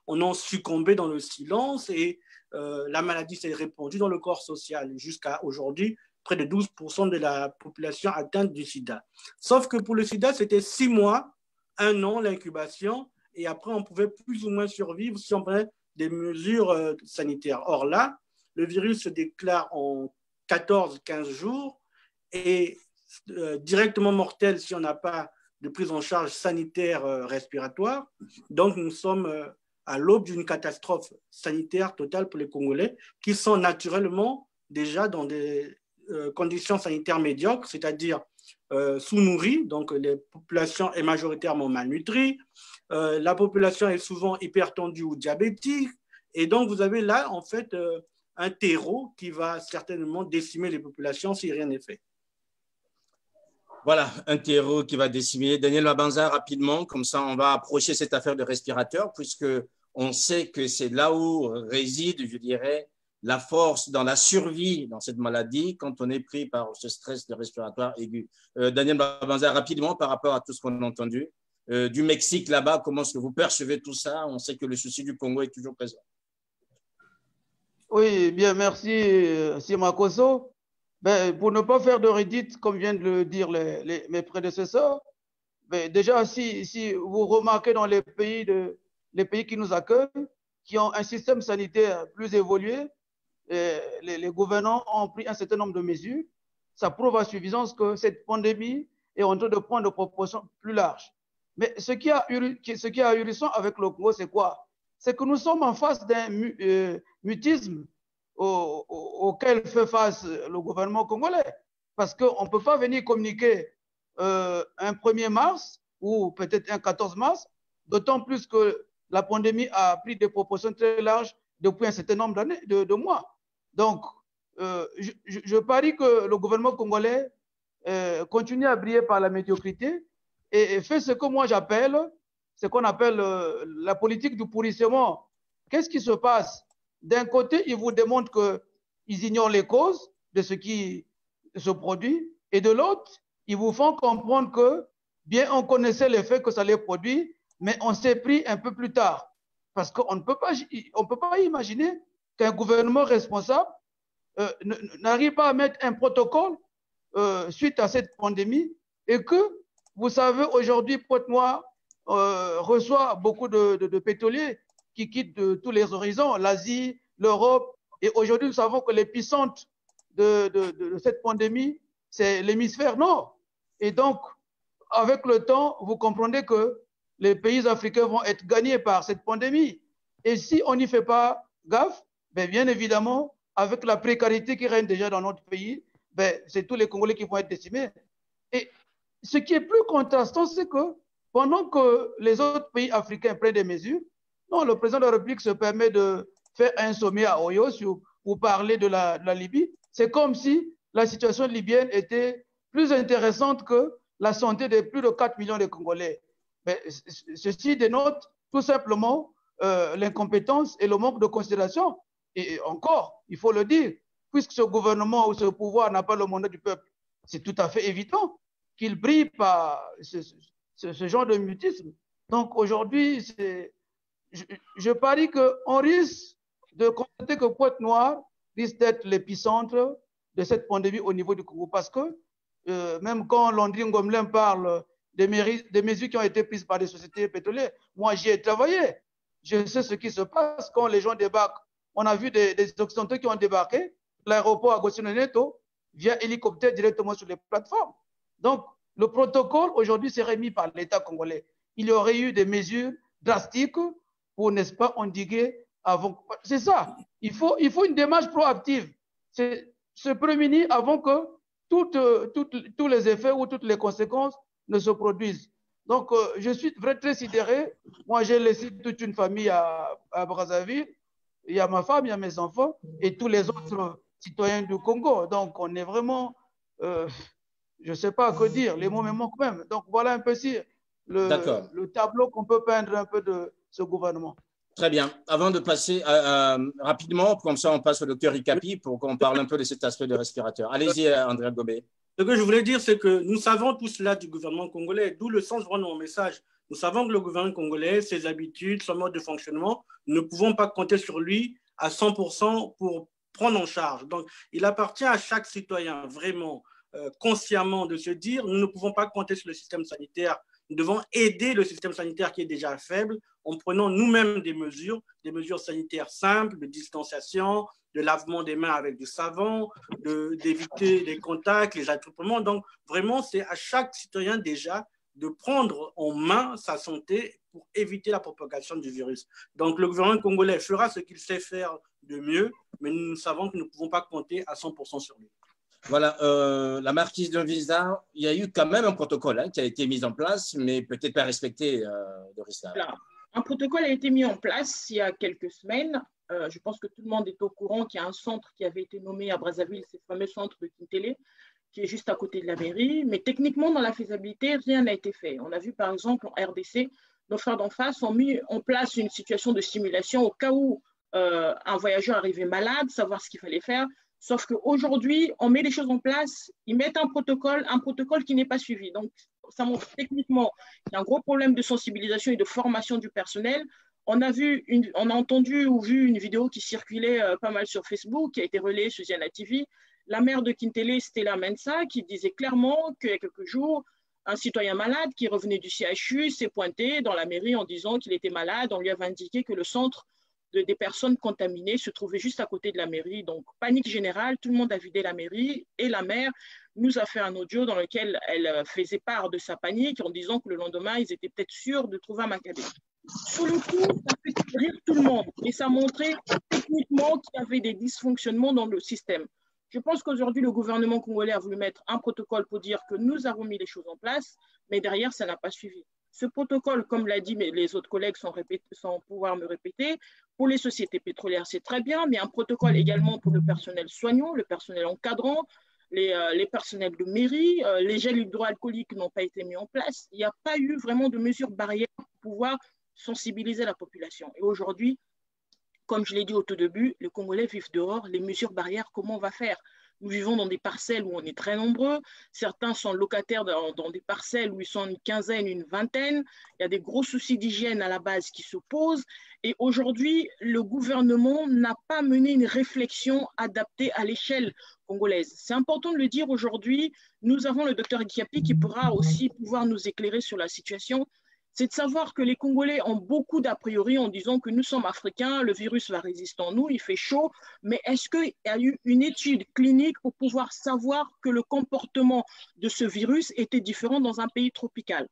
ont succombé dans le silence et la maladie s'est répandue dans le corps social jusqu'à aujourd'hui. Près de 12% de la population atteinte du sida. Sauf que pour le sida, c'était 6 mois, 1 an l'incubation, et après, on pouvait plus ou moins survivre si on prenait des mesures sanitaires. Or là, le virus se déclare en 14-15 jours et directement mortel si on n'a pas de prise en charge sanitaire respiratoire. Donc, nous sommes à l'aube d'une catastrophe sanitaire totale pour les Congolais qui sont naturellement déjà dans des conditions sanitaires médiocres, c'est-à-dire sous-nourries, donc la population est majoritairement malnutrie, la population est souvent hypertendue ou diabétique, et donc vous avez là en fait un terreau qui va certainement décimer les populations si rien n'est fait. Voilà, un terreau qui va décimer. Daniel Mabanza, rapidement, comme ça on va approcher cette affaire de respirateur, puisque on sait que c'est là où réside, je dirais, la force dans la survie dans cette maladie quand on est pris par ce stress respiratoire aigu. Daniel Babanza, rapidement par rapport à tout ce qu'on a entendu. Du Mexique là-bas, comment est-ce que vous percevez tout ça? On sait que le souci du Congo est toujours présent. Oui, bien, merci, Simakoso. Ben, pour ne pas faire de redite, comme viennent de le dire mes prédécesseurs, ben, déjà, si vous remarquez dans les pays qui nous accueillent, qui ont un système sanitaire plus évolué, les gouvernants ont pris un certain nombre de mesures. Ça prouve à suffisance que cette pandémie est en train de prendre des proportions plus larges. Mais ce qui est ahurissant avec le Congo, c'est quoi? C'est que nous sommes en face d'un mutisme auquel fait face le gouvernement congolais. Parce qu'on ne peut pas venir communiquer un 1er mars ou peut-être un 14 mars, d'autant plus que la pandémie a pris des proportions très larges depuis un certain nombre d'années, de mois. Donc, je parie que le gouvernement congolais continue à briller par la médiocrité et fait ce que moi j'appelle, ce qu'on appelle la politique du pourrissement. Qu'est-ce qui se passe? D'un côté, ils vous démontrent qu'ils ignorent les causes de ce qui se produit, et de l'autre, ils vous font comprendre que bien on connaissait les faits que ça les produit, mais on s'est pris un peu plus tard. Parce qu'on ne peut pas imaginer qu'un gouvernement responsable n'arrive pas à mettre un protocole suite à cette pandémie et que, vous savez, aujourd'hui, Pointe-Noire reçoit beaucoup de pétroliers qui quittent de tous les horizons, l'Asie, l'Europe. Et aujourd'hui, nous savons que l'épicentre de cette pandémie, c'est l'hémisphère nord. Et donc, avec le temps, vous comprenez que les pays africains vont être gagnés par cette pandémie. Et si on n'y fait pas gaffe, bien évidemment, avec la précarité qui règne déjà dans notre pays, c'est tous les Congolais qui vont être décimés. Et ce qui est plus contrastant, c'est que pendant que les autres pays africains prennent des mesures, non, le président de la République se permet de faire un sommet à Oyo pour parler de la Libye. C'est comme si la situation libyenne était plus intéressante que la santé de plus de 4 millions de Congolais. Mais ceci dénote tout simplement l'incompétence et le manque de considération. Et encore, il faut le dire, puisque ce gouvernement ou ce pouvoir n'a pas le mandat du peuple, c'est tout à fait évident qu'il brille par ce genre de mutisme. Donc aujourd'hui, je parie qu'on risque de constater que Pointe-Noire risque d'être l'épicentre de cette pandémie au niveau du Congo. Parce que même quand Landry Ngomlin parle des mesures qui ont été prises par des sociétés pétrolières, moi j'y ai travaillé. Je sais ce qui se passe quand les gens débarquent. On a vu des Occidentaux qui ont débarqué l'aéroport Agostino Neto via hélicoptère directement sur les plateformes. Donc, le protocole aujourd'hui serait mis par l'État congolais. Il y aurait eu des mesures drastiques pour, n'est-ce pas, endiguer avant. C'est ça. Il faut une démarche proactive. C'est se prémunir avant que tous les effets ou toutes les conséquences ne se produisent. Donc, je suis vraiment très sidéré. Moi, j'ai laissé toute une famille à Brazzaville. Il y a ma femme, il y a mes enfants et tous les autres citoyens du Congo. Donc, on est vraiment, je ne sais pas que dire, les mots me manquent même. Donc, voilà un peu si le tableau qu'on peut peindre un peu de ce gouvernement. Très bien. Avant de passer rapidement, comme ça on passe au docteur Ikapi pour qu'on parle un peu de cet aspect de respirateur. Allez-y, André Gobé. Ce que je voulais dire, c'est que nous savons tout cela du gouvernement congolais, d'où le sens vraiment de mon message. Nous savons que le gouvernement congolais, ses habitudes, son mode de fonctionnement, nous ne pouvons pas compter sur lui à 100% pour prendre en charge. Donc, il appartient à chaque citoyen vraiment consciemment de se dire, nous ne pouvons pas compter sur le système sanitaire. Nous devons aider le système sanitaire qui est déjà faible en prenant nous-mêmes des mesures sanitaires simples, de distanciation, de lavement des mains avec du savon, d'éviter les contacts, les attroupements. Donc, vraiment, c'est à chaque citoyen déjà de prendre en main sa santé pour éviter la propagation du virus. Donc, le gouvernement congolais fera ce qu'il sait faire de mieux, mais nous savons que nous ne pouvons pas compter à 100% sur lui. Voilà, la marquise de Visa, il y a eu quand même un protocole qui a été mis en place, mais peut-être pas respecté, Dorissa. Un protocole a été mis en place il y a quelques semaines. Je pense que tout le monde est au courant qu'il y a un centre qui avait été nommé à Brazzaville, c'est le fameux centre de Kintélé, qui est juste à côté de la mairie. Mais techniquement, dans la faisabilité, rien n'a été fait. On a vu par exemple en RDC, nos frères d'en face ont mis en place une situation de simulation au cas où un voyageur arrivé malade, savoir ce qu'il fallait faire. Sauf qu'aujourd'hui, on met les choses en place, ils mettent un protocole qui n'est pas suivi. Donc, ça montre techniquement qu'il y a un gros problème de sensibilisation et de formation du personnel. On a entendu ou vu une vidéo qui circulait pas mal sur Facebook, qui a été relayée sur Ziana TV. La maire de Kintele, Stella Mensa, qui disait clairement qu'il y a quelques jours, un citoyen malade qui revenait du CHU s'est pointé dans la mairie en disant qu'il était malade. On lui avait indiqué que le centre des personnes contaminées se trouvait juste à côté de la mairie. Donc, panique générale, tout le monde a vidé la mairie et la maire nous a fait un audio dans lequel elle faisait part de sa panique en disant que le lendemain, ils étaient peut-être sûrs de trouver un Macabé. Sur le coup, ça fait rire tout le monde et ça montrait techniquement qu'il y avait des dysfonctionnements dans le système. Je pense qu'aujourd'hui, le gouvernement congolais a voulu mettre un protocole pour dire que nous avons mis les choses en place, mais derrière, ça n'a pas suivi. Ce protocole, comme l'a dit les autres collègues sans pouvoir me répéter, pour les sociétés pétrolières, c'est très bien, mais un protocole également pour le personnel soignant, le personnel encadrant, les personnels de mairie, les gels hydroalcooliques n'ont pas été mis en place. Il n'y a pas eu vraiment de mesures barrières pour pouvoir sensibiliser la population. Et aujourd'hui, comme je l'ai dit au tout début, les Congolais vivent dehors. Les mesures barrières, comment on va faire? Nous vivons dans des parcelles où on est très nombreux. Certains sont locataires dans des parcelles où ils sont une quinzaine, une vingtaine. Il y a des gros soucis d'hygiène à la base qui se posent. Et aujourd'hui, le gouvernement n'a pas mené une réflexion adaptée à l'échelle congolaise. C'est important de le dire aujourd'hui. Nous avons le docteur Ikiapi qui pourra aussi pouvoir nous éclairer sur la situation. C'est de savoir que les Congolais ont beaucoup d'a priori en disant que nous sommes africains, le virus va résister en nous, il fait chaud, mais est-ce qu'il y a eu une étude clinique pour pouvoir savoir que le comportement de ce virus était différent dans un pays tropical?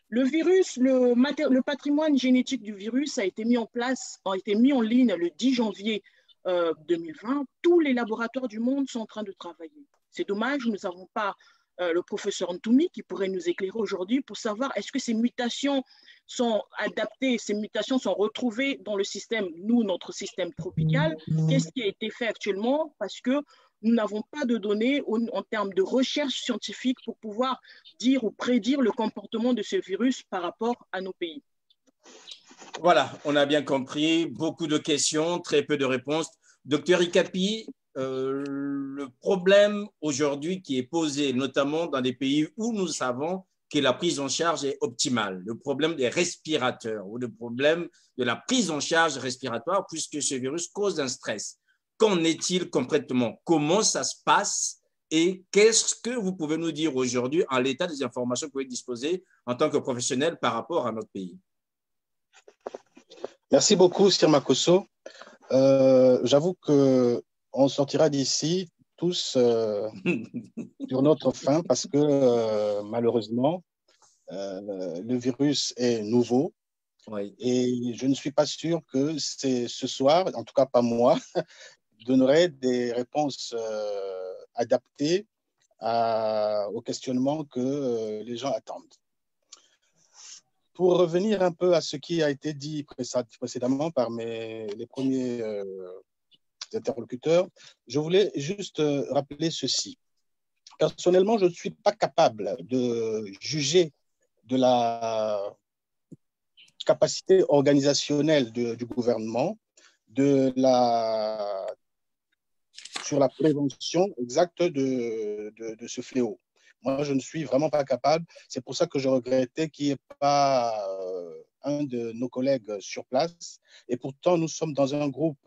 Le virus, le patrimoine génétique du virus a été mis en ligne le 10 janvier 2020. Tous les laboratoires du monde sont en train de travailler. C'est dommage, nous n'avons pas le professeur Ntoumi qui pourrait nous éclairer aujourd'hui pour savoir est-ce que ces mutations sont adaptées, ces mutations sont retrouvées dans le système, notre système tropical. Qu'est-ce qui a été fait actuellement? Parce que nous n'avons pas de données en termes de recherche scientifique pour pouvoir dire ou prédire le comportement de ce virus par rapport à nos pays. Voilà, on a bien compris. Beaucoup de questions, très peu de réponses. Docteur Ikapi, le problème aujourd'hui qui est posé, notamment dans des pays où nous savons que la prise en charge est optimale, le problème des respirateurs ou le problème de la prise en charge respiratoire, puisque ce virus cause un stress. Qu'en est-il concrètement? Comment ça se passe? Et qu'est-ce que vous pouvez nous dire aujourd'hui en l'état des informations que vous pouvez disposer en tant que professionnel par rapport à notre pays? Merci beaucoup, Sir Makosso. J'avoue qu'on sortira d'ici tous sur notre faim parce que malheureusement, le virus est nouveau. Oui. Et je ne suis pas sûr que ce soir, en tout cas pas moi, donnerait des réponses adaptées au questionnement que les gens attendent. Pour revenir un peu à ce qui a été dit précédemment par les premiers interlocuteurs, je voulais juste rappeler ceci. Personnellement, je ne suis pas capable de juger de la capacité organisationnelle du gouvernement sur la prévention exacte de ce fléau. Moi, je ne suis vraiment pas capable. C'est pour ça que je regrettais qu'il n'y ait pas un de nos collègues sur place. Et pourtant, nous sommes dans un groupe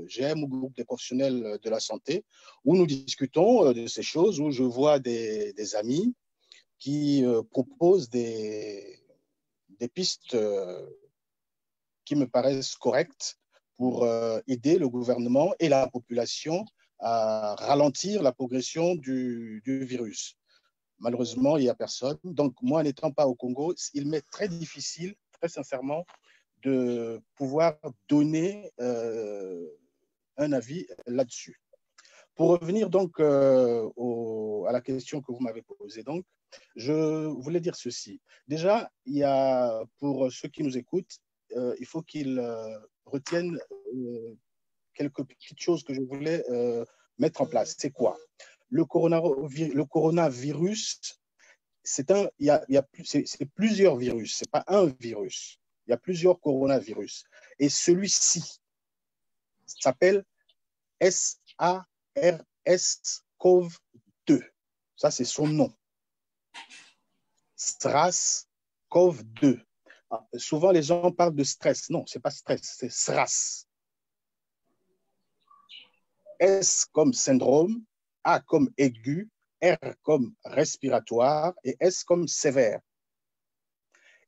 GM, ou groupe des professionnels de la santé, où nous discutons de ces choses, où je vois des amis qui proposent des pistes qui me paraissent correctes pour aider le gouvernement et la population à ralentir la progression du virus. Malheureusement, il n'y a personne. Donc, moi, n'étant pas au Congo, il m'est très difficile, très sincèrement, de pouvoir donner un avis là-dessus. Pour revenir donc à la question que vous m'avez posée, donc, je voulais dire ceci. Déjà, pour ceux qui nous écoutent, il faut qu'ils retiennent quelques petites choses que je voulais mettre en place. C'est quoi? Le coronavirus, c'est plusieurs virus, ce n'est pas un virus. Il y a plusieurs coronavirus. Et celui-ci, s'appelle SARS-CoV-2. Ça, c'est son nom. SARS-CoV-2. Souvent, les gens parlent de stress. Non, ce n'est pas stress, c'est SRAS. S comme syndrome, A comme aigu, R comme respiratoire et S comme sévère.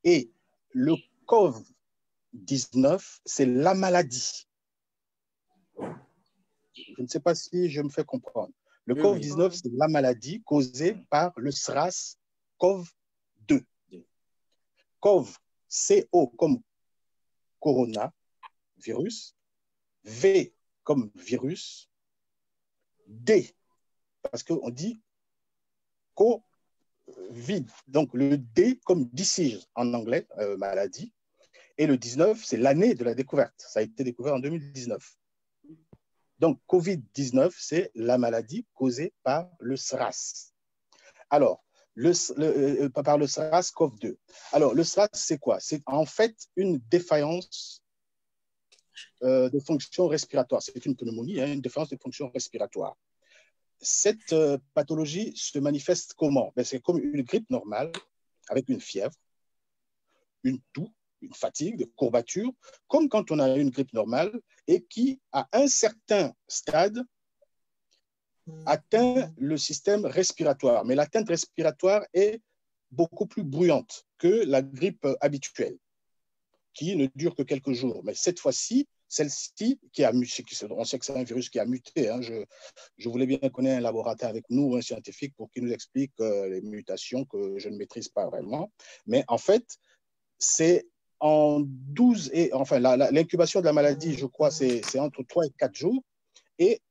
Et le COVID-19, c'est la maladie. Je ne sais pas si je me fais comprendre. Le COVID-19, c'est la maladie causée par le SARS-CoV-2. CoV, C-O comme corona, virus, V comme virus, D, parce qu'on dit COVID. Donc le D comme disease en anglais, maladie, et le 19, c'est l'année de la découverte. Ça a été découvert en 2019. Donc COVID-19, c'est la maladie causée par le SRAS. Alors, par le SARS-CoV-2. Alors, le SRAS, c'est quoi? C'est en fait une défaillance de fonction respiratoire. C'est une pneumonie, hein, une défaillance de fonction respiratoire. Cette pathologie se manifeste comment? C'est comme une grippe normale, avec une fièvre, une toux, une fatigue, des courbatures, comme quand on a une grippe normale et qui, à un certain stade, atteint le système respiratoire. Mais l'atteinte respiratoire est beaucoup plus bruyante que la grippe habituelle, qui ne dure que quelques jours. Mais cette fois-ci, celle-ci, qui a muté, on sait que c'est un virus qui a muté. Hein, je voulais bien connaître un laboratoire avec nous, un scientifique, pour qu'il nous explique les mutations que je ne maîtrise pas vraiment. Mais en fait, c'est en 12 et enfin l'incubation de la maladie, je crois, c'est entre 3 et 4 jours. Et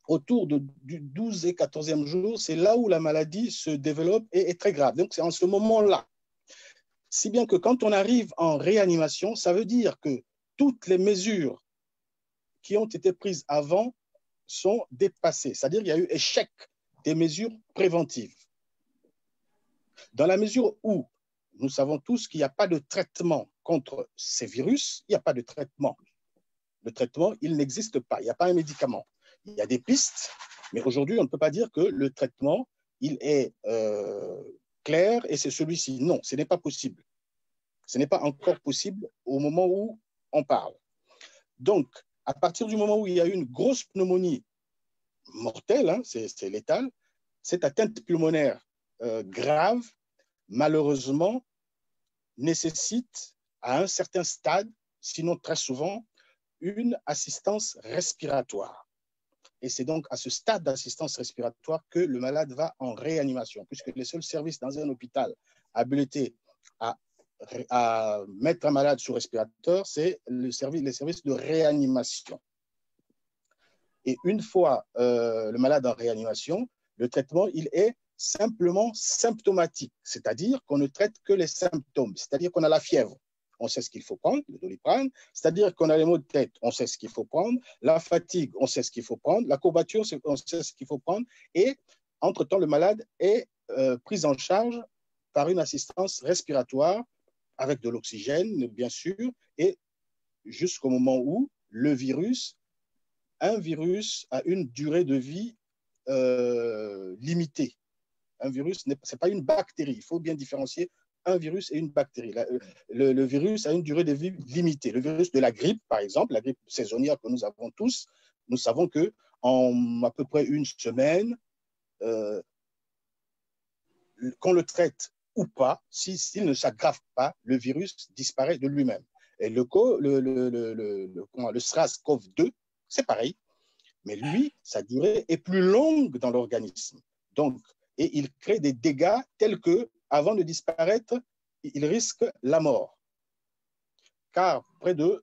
autour du 12 et 14e jour, c'est là où la maladie se développe et est très grave. Donc, c'est en ce moment-là. Si bien que quand on arrive en réanimation, ça veut dire que toutes les mesures qui ont été prises avant sont dépassées. C'est-à-dire qu'il y a eu échec des mesures préventives. Dans la mesure où nous savons tous qu'il n'y a pas de traitement contre ces virus, il n'y a pas de traitement. Le traitement, il n'existe pas. Il n'y a pas un médicament. Il y a des pistes, mais aujourd'hui, on ne peut pas dire que le traitement, il est clair et c'est celui-ci. Non, ce n'est pas possible. Ce n'est pas encore possible au moment où on parle. Donc, à partir du moment où il y a eu une grosse pneumonie mortelle, hein, c'est létal, cette atteinte pulmonaire grave, malheureusement, nécessite à un certain stade, sinon très souvent, une assistance respiratoire. Et c'est donc à ce stade d'assistance respiratoire que le malade va en réanimation, puisque les seuls services dans un hôpital habilités à mettre un malade sous respirateur, c'est les services de réanimation. Et une fois le malade en réanimation, le traitement, il est simplement symptomatique, c'est-à-dire qu'on ne traite que les symptômes, c'est-à-dire qu'on a la fièvre, on sait ce qu'il faut prendre, le Doliprane, c'est-à-dire qu'on a les maux de tête, on sait ce qu'il faut prendre, la fatigue, on sait ce qu'il faut prendre, la courbature, on sait ce qu'il faut prendre, et entre-temps, le malade est pris en charge par une assistance respiratoire avec de l'oxygène, bien sûr, et jusqu'au moment où un virus a une durée de vie limitée. Un virus, ce n'est pas une bactérie. Il faut bien différencier un virus et une bactérie. Le virus a une durée de vie limitée. Le virus de la grippe, par exemple, la grippe saisonnière que nous avons tous, nous savons qu'en à peu près une semaine, qu'on le traite ou pas, s'il ne s'aggrave pas, le virus disparaît de lui-même. Et le SARS-CoV-2, c'est pareil, mais lui, sa durée est plus longue dans l'organisme. Donc, et il crée des dégâts tels que, avant de disparaître, il risque la mort. Car près de,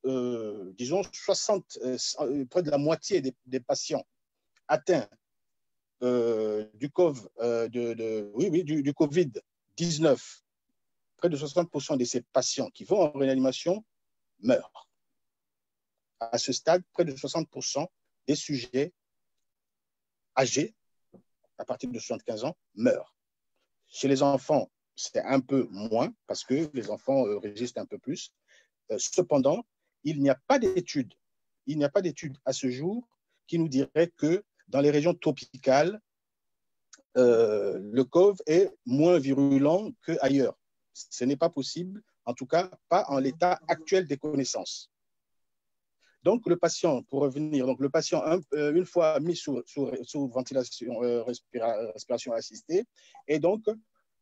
disons, près de la moitié des patients atteints du Covid-19, près de 60% de ces patients qui vont en réanimation meurent. À ce stade, près de 60% des sujets âgés, à partir de 75 ans, meurent. Chez les enfants, c'est un peu moins, parce que les enfants résistent un peu plus. Cependant, il n'y a pas d'études il n'y a pas d'étude à ce jour qui nous dirait que dans les régions tropicales, le COVID est moins virulent qu'ailleurs. Ce n'est pas possible, en tout cas pas en l'état actuel des connaissances. Donc le patient, pour revenir, donc le patient une fois mis sous ventilation, respiration assistée, est donc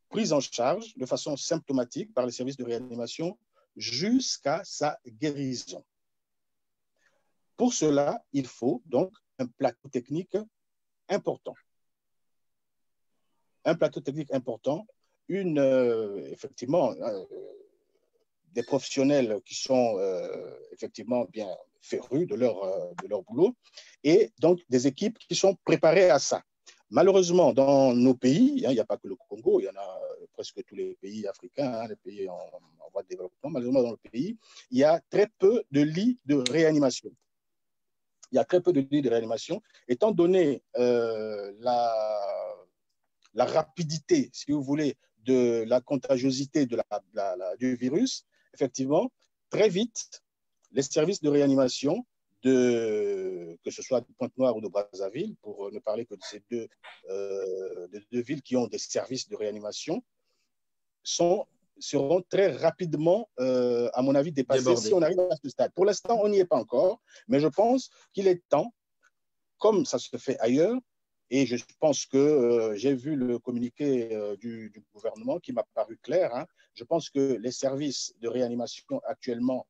pris en charge de façon symptomatique par les services de réanimation jusqu'à sa guérison. Pour cela, il faut donc un plateau technique important. Un plateau technique important, effectivement, des professionnels qui sont effectivement bien férus de leur boulot, et donc des équipes qui sont préparées à ça. Malheureusement, dans nos pays, il n'y a pas que le Congo, il y en a presque tous les pays africains, les pays en voie de développement, malheureusement dans le pays, il y a très peu de lits de réanimation. Il y a très peu de lits de réanimation, étant donné la rapidité, si vous voulez, de la contagiosité du virus. Effectivement, très vite, les services de réanimation, que ce soit de Pointe-Noire ou de Brazzaville, pour ne parler que de ces deux villes qui ont des services de réanimation, seront très rapidement, à mon avis, dépassés débordés. Si on arrive à ce stade. Pour l'instant, on n'y est pas encore, mais je pense qu'il est temps, comme ça se fait ailleurs, et je pense que j'ai vu le communiqué du gouvernement qui m'a paru clair. Hein. Je pense que les services de réanimation actuellement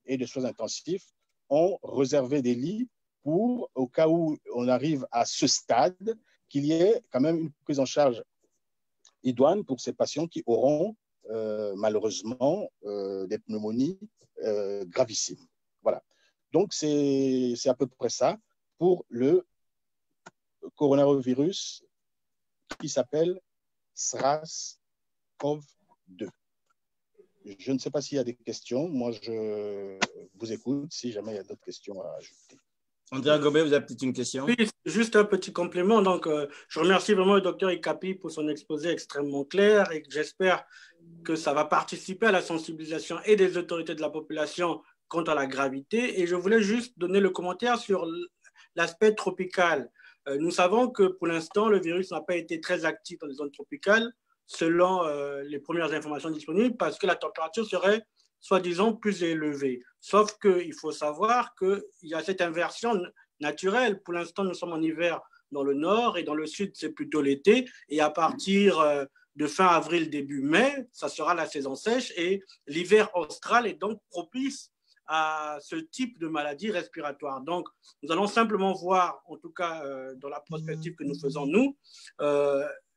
et de soins intensifs ont réservé des lits pour, au cas où on arrive à ce stade, qu'il y ait quand même une prise en charge idoine pour ces patients qui auront malheureusement des pneumonies gravissimes. Voilà. Donc, c'est à peu près ça pour le coronavirus qui s'appelle SRAS-CoV-2. Je ne sais pas s'il y a des questions. Moi, je vous écoute si jamais il y a d'autres questions à ajouter. Andrea Gobet, vous avez peut-être une question? Oui, juste un petit complément. Donc, je remercie vraiment le docteur Ikapi pour son exposé extrêmement clair et j'espère que ça va participer à la sensibilisation et des autorités de la population quant à la gravité. Et je voulais juste donner le commentaire sur l'aspect tropical. Nous savons que pour l'instant, le virus n'a pas été très actif dans les zones tropicales, selon les premières informations disponibles, parce que la température serait soi-disant plus élevée. Sauf qu'il faut savoir qu'il y a cette inversion naturelle. Pour l'instant, nous sommes en hiver dans le nord et dans le sud, c'est plutôt l'été. Et à partir de fin avril, début mai, ça sera la saison sèche et l'hiver austral est donc propice à ce type de maladie respiratoire. Donc, nous allons simplement voir, en tout cas dans la prospective que nous faisons nous,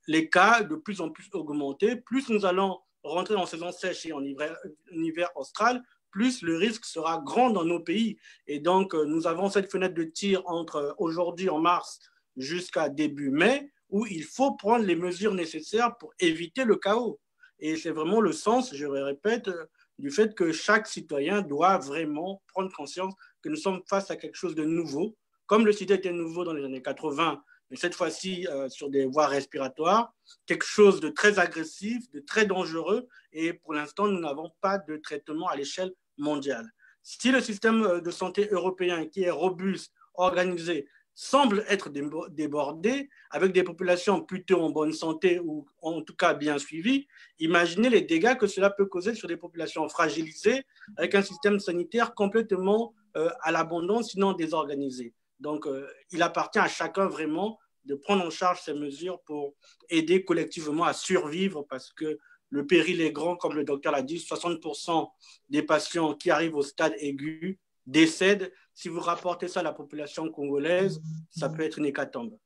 les cas de plus en plus augmenter. Plus nous allons rentrer en saison sèche et en hiver austral, plus le risque sera grand dans nos pays. Et donc, nous avons cette fenêtre de tir entre aujourd'hui en mars jusqu'à début mai, où il faut prendre les mesures nécessaires pour éviter le chaos. Et c'est vraiment le sens, je le répète, du fait que chaque citoyen doit vraiment prendre conscience que nous sommes face à quelque chose de nouveau, comme le sida était nouveau dans les années 80, mais cette fois-ci sur des voies respiratoires, quelque chose de très agressif, de très dangereux, et pour l'instant, nous n'avons pas de traitement à l'échelle mondiale. Si le système de santé européen, qui est robuste, organisé, semble être débordé, avec des populations plutôt en bonne santé ou en tout cas bien suivies, imaginez les dégâts que cela peut causer sur des populations fragilisées, avec un système sanitaire complètement à l'abandon, sinon désorganisé. Donc, il appartient à chacun vraiment de prendre en charge ces mesures pour aider collectivement à survivre parce que le péril est grand, comme le docteur l'a dit, 60% des patients qui arrivent au stade aigu décèdent. Si vous rapportez ça à la population congolaise, ça peut être une hécatombe.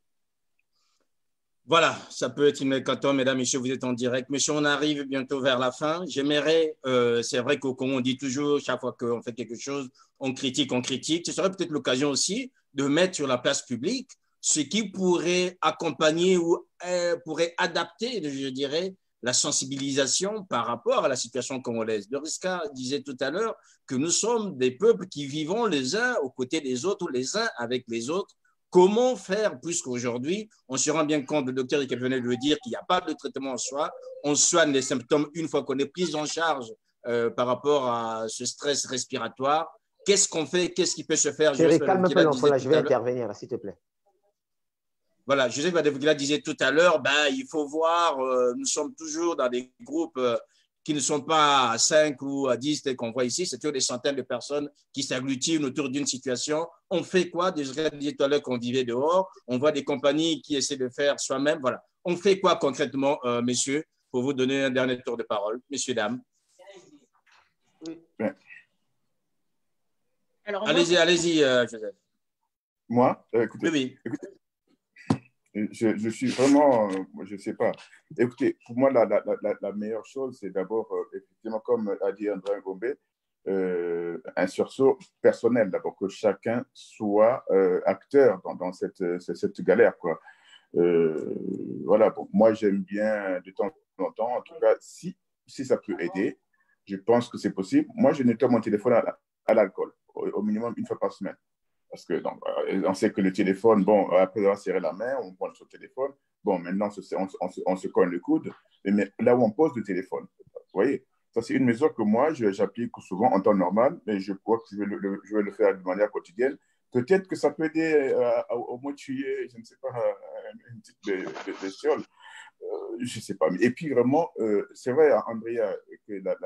Voilà, ça peut être une hécatombe, mesdames, messieurs, vous êtes en direct. Monsieur, on arrive bientôt vers la fin. J'aimerais, c'est vrai qu'au Congo, on dit toujours, chaque fois qu'on fait quelque chose, on critique. Ce serait peut-être l'occasion aussi de mettre sur la place publique ce qui pourrait accompagner ou pourrait adapter, je dirais, la sensibilisation par rapport à la situation congolaise. Doriska disait tout à l'heure que nous sommes des peuples qui vivons les uns aux côtés des autres ou les uns avec les autres. Comment faire, puisqu'aujourd'hui, on se rend bien compte, le docteur Ikapi venait de le dire, qu'il n'y a pas de traitement en soi. On soigne les symptômes une fois qu'on est pris en charge par rapport à ce stress respiratoire. qu'est-ce qu'on fait, qu'est-ce qui peut se faire? Chérie, calme un peu l'enfant, là, je vais intervenir, s'il te plaît. Voilà, Joseph Badevogila disait tout à l'heure, il faut voir, nous sommes toujours dans des groupes qui ne sont pas à 5 ou à 10 tel qu'on voit ici, c'est toujours des centaines de personnes qui s'agglutinent autour d'une situation. On fait quoi? Déjà dit tout à l'heure qu'on vivait dehors, on voit des compagnies qui essaient de faire soi-même. Voilà. On fait quoi concrètement, messieurs, pour vous donner un dernier tour de parole, messieurs, dames? Allez-y, Joseph. Moi, écoutez, oui. Écoutez, je suis vraiment, je ne sais pas. Écoutez, pour moi, la meilleure chose, c'est d'abord, effectivement, comme a dit André Ngombe, un sursaut personnel, d'abord, que chacun soit acteur dans cette galère, quoi. Voilà, bon, moi, j'aime bien de temps en temps, en tout cas, si ça peut aider, je pense que c'est possible. Moi, je nettoie mon téléphone à l'alcool, au minimum une fois par semaine. Parce que donc, on sait que le téléphone, bon, après avoir serré la main, on prend son téléphone. Bon, maintenant, on se cogne le coude. Mais là où on pose le téléphone, vous voyez, ça, c'est une mesure que moi, j'applique souvent en temps normal, mais je crois que je vais le faire de manière quotidienne. Peut-être que ça peut aider au mois de juillet, je ne sais pas, une petite bestiole. Je ne sais pas. Et puis, vraiment, c'est vrai, Andrea, que la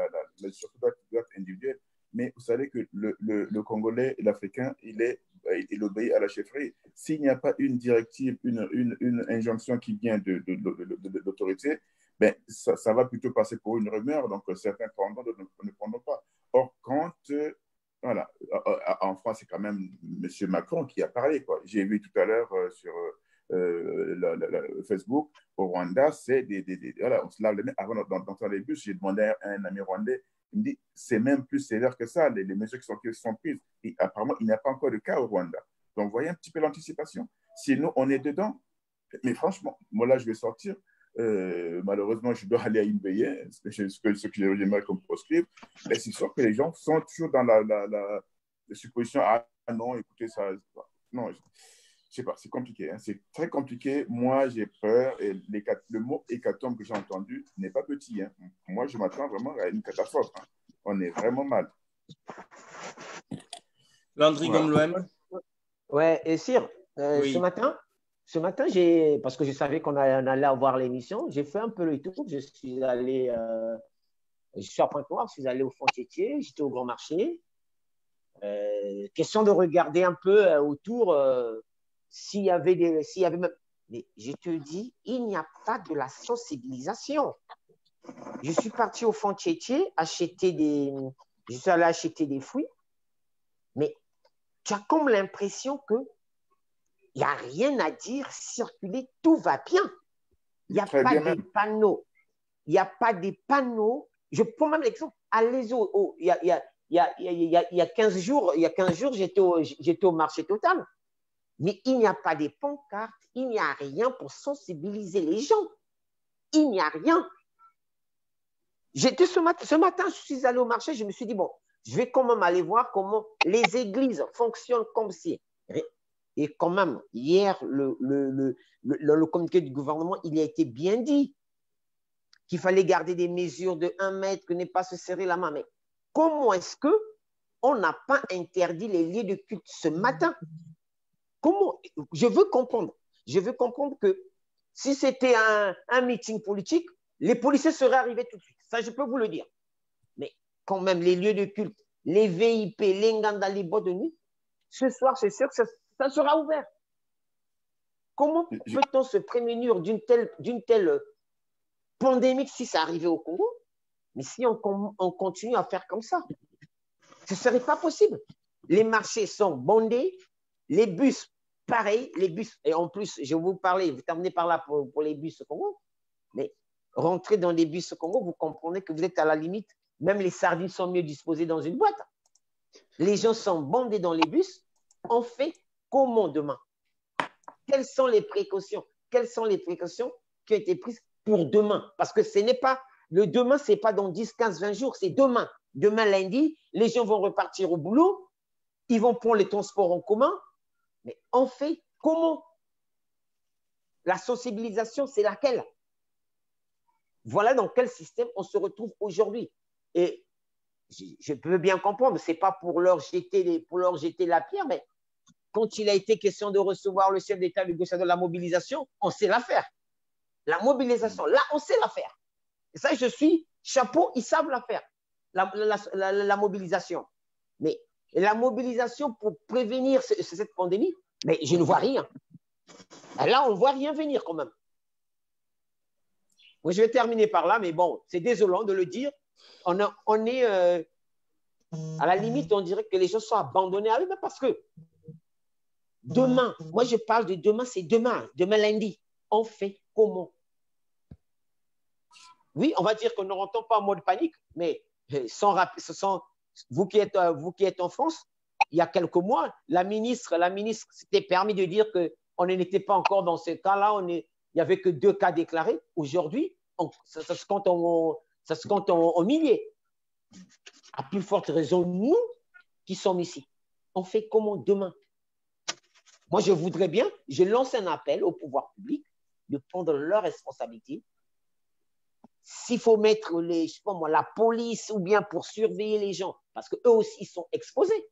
surtout doit être individuelle. Mais vous savez que le Congolais et l'Africain, il obéit à la chefferie. S'il n'y a pas une directive, une injonction qui vient de l'autorité, ben, ça va plutôt passer pour une rumeur. Donc, certains prendront, d'autres ne prendront pas. Or, quand, voilà, en France, c'est quand même M. Macron qui a parlé, quoi. J'ai vu tout à l'heure sur Facebook, au Rwanda, c'est voilà, on se lave les mains avant d'entrer dans les bus. J'ai demandé à un ami rwandais, il me dit, c'est même plus sévère que ça, les mesures qui sont prises. Et apparemment, il n'y a pas encore de cas au Rwanda. Donc, vous voyez un petit peu l'anticipation. Si nous, on est dedans, mais franchement, moi là, je vais sortir. Malheureusement, je dois aller à une veillée, ce que j'aimerais comme proscrire. Mais c'est sûr que les gens sont toujours dans la supposition, ah non, écoutez, ça. Non, je ne sais pas, c'est compliqué. Hein, c'est très compliqué. Moi, j'ai peur. Et le mot hécatombe que j'ai entendu n'est pas petit. Hein. Moi, je m'attends vraiment à une catastrophe. Hein. On est vraiment mal. Landry Gomloem. Ouais, et Sir, oui. ce matin, parce que je savais qu'on allait avoir l'émission, j'ai fait un peu le tour. Je suis allé, je suis à Pointe-Noire, je suis allé au Fond-Tchétier, j'étais au Grand Marché. Question de regarder un peu autour s'il y avait même. Mais je te dis, il n'y a pas de la sensibilisation. Je suis parti au Fond-Tchétier, je suis allé acheter des fruits, mais tu as comme l'impression que il n'y a rien à dire, circuler, tout va bien. Il n'y a pas de panneaux. Il n'y a pas de panneaux. Je prends même l'exemple. Allez il y a 15 jours, j'étais au marché Total. Mais il n'y a pas de pancartes, il n'y a rien pour sensibiliser les gens. Il n'y a rien. Ce matin, je suis allé au marché, je me suis dit, bon, je vais quand même aller voir comment les églises fonctionnent comme si. Et quand même, hier, le communiqué du gouvernement, il a été bien dit qu'il fallait garder des mesures de 1 mètre, que ne pas se serrer la main. Mais comment est-ce qu'on n'a pas interdit les lieux de culte ce matin? Comment? Je veux comprendre que si c'était un meeting politique, les policiers seraient arrivés tout de suite. Ça, je peux vous le dire. Mais quand même, les lieux de culte, les VIP, les Nganda, les boîtes de nuit, ce soir, c'est sûr que ça sera ouvert. Comment peut-on se prémunir d'une telle pandémie si ça arrivait au Congo? Mais si on continue à faire comme ça, ce ne serait pas possible. Les marchés sont bondés, les bus, pareil, les bus, et en plus, je vais vous parler, vous terminez par là pour les bus au Congo, mais rentrer dans les bus au Congo, vous comprenez que vous êtes à la limite, même les sardines sont mieux disposées dans une boîte. Les gens sont bondés dans les bus, on fait comment demain? Quelles sont les précautions qui ont été prises pour demain? Parce que ce n'est pas, le demain, ce n'est pas dans 10, 15, 20 jours, c'est demain. Demain, lundi, les gens vont repartir au boulot, ils vont prendre les transports en commun, mais on fait comment? La sensibilisation, c'est laquelle? Voilà dans quel système on se retrouve aujourd'hui. Et je peux bien comprendre, ce n'est pas pour leur jeter la pierre, mais quand il a été question de recevoir le chef d'État du gouvernement de la mobilisation, on sait la faire. La mobilisation, là, on sait la faire. Et ça, je suis chapeau, ils savent la faire, la mobilisation. Mais la mobilisation pour prévenir cette pandémie, mais je ne vois rien. Et là, on ne voit rien venir quand même. Moi, je vais terminer par là, mais bon, c'est désolant de le dire. On est à la limite, on dirait que les gens sont abandonnés à eux-mêmes parce que demain, moi je parle de demain, c'est demain lundi. On fait comment? Oui, on va dire qu'on ne rentre pas en mode panique, mais vous qui êtes en France, il y a quelques mois, la ministre s'était permis de dire qu'on n'était pas encore dans ce cas-là, il n'y avait que 2 cas déclarés. Aujourd'hui, ça se compte en milliers. À plus forte raison, nous qui sommes ici, on fait comment demain? Moi, je voudrais bien, je lance un appel au pouvoir public de prendre leurs responsabilités. S'il faut mettre la police ou bien pour surveiller les gens, parce qu'eux aussi ils sont exposés.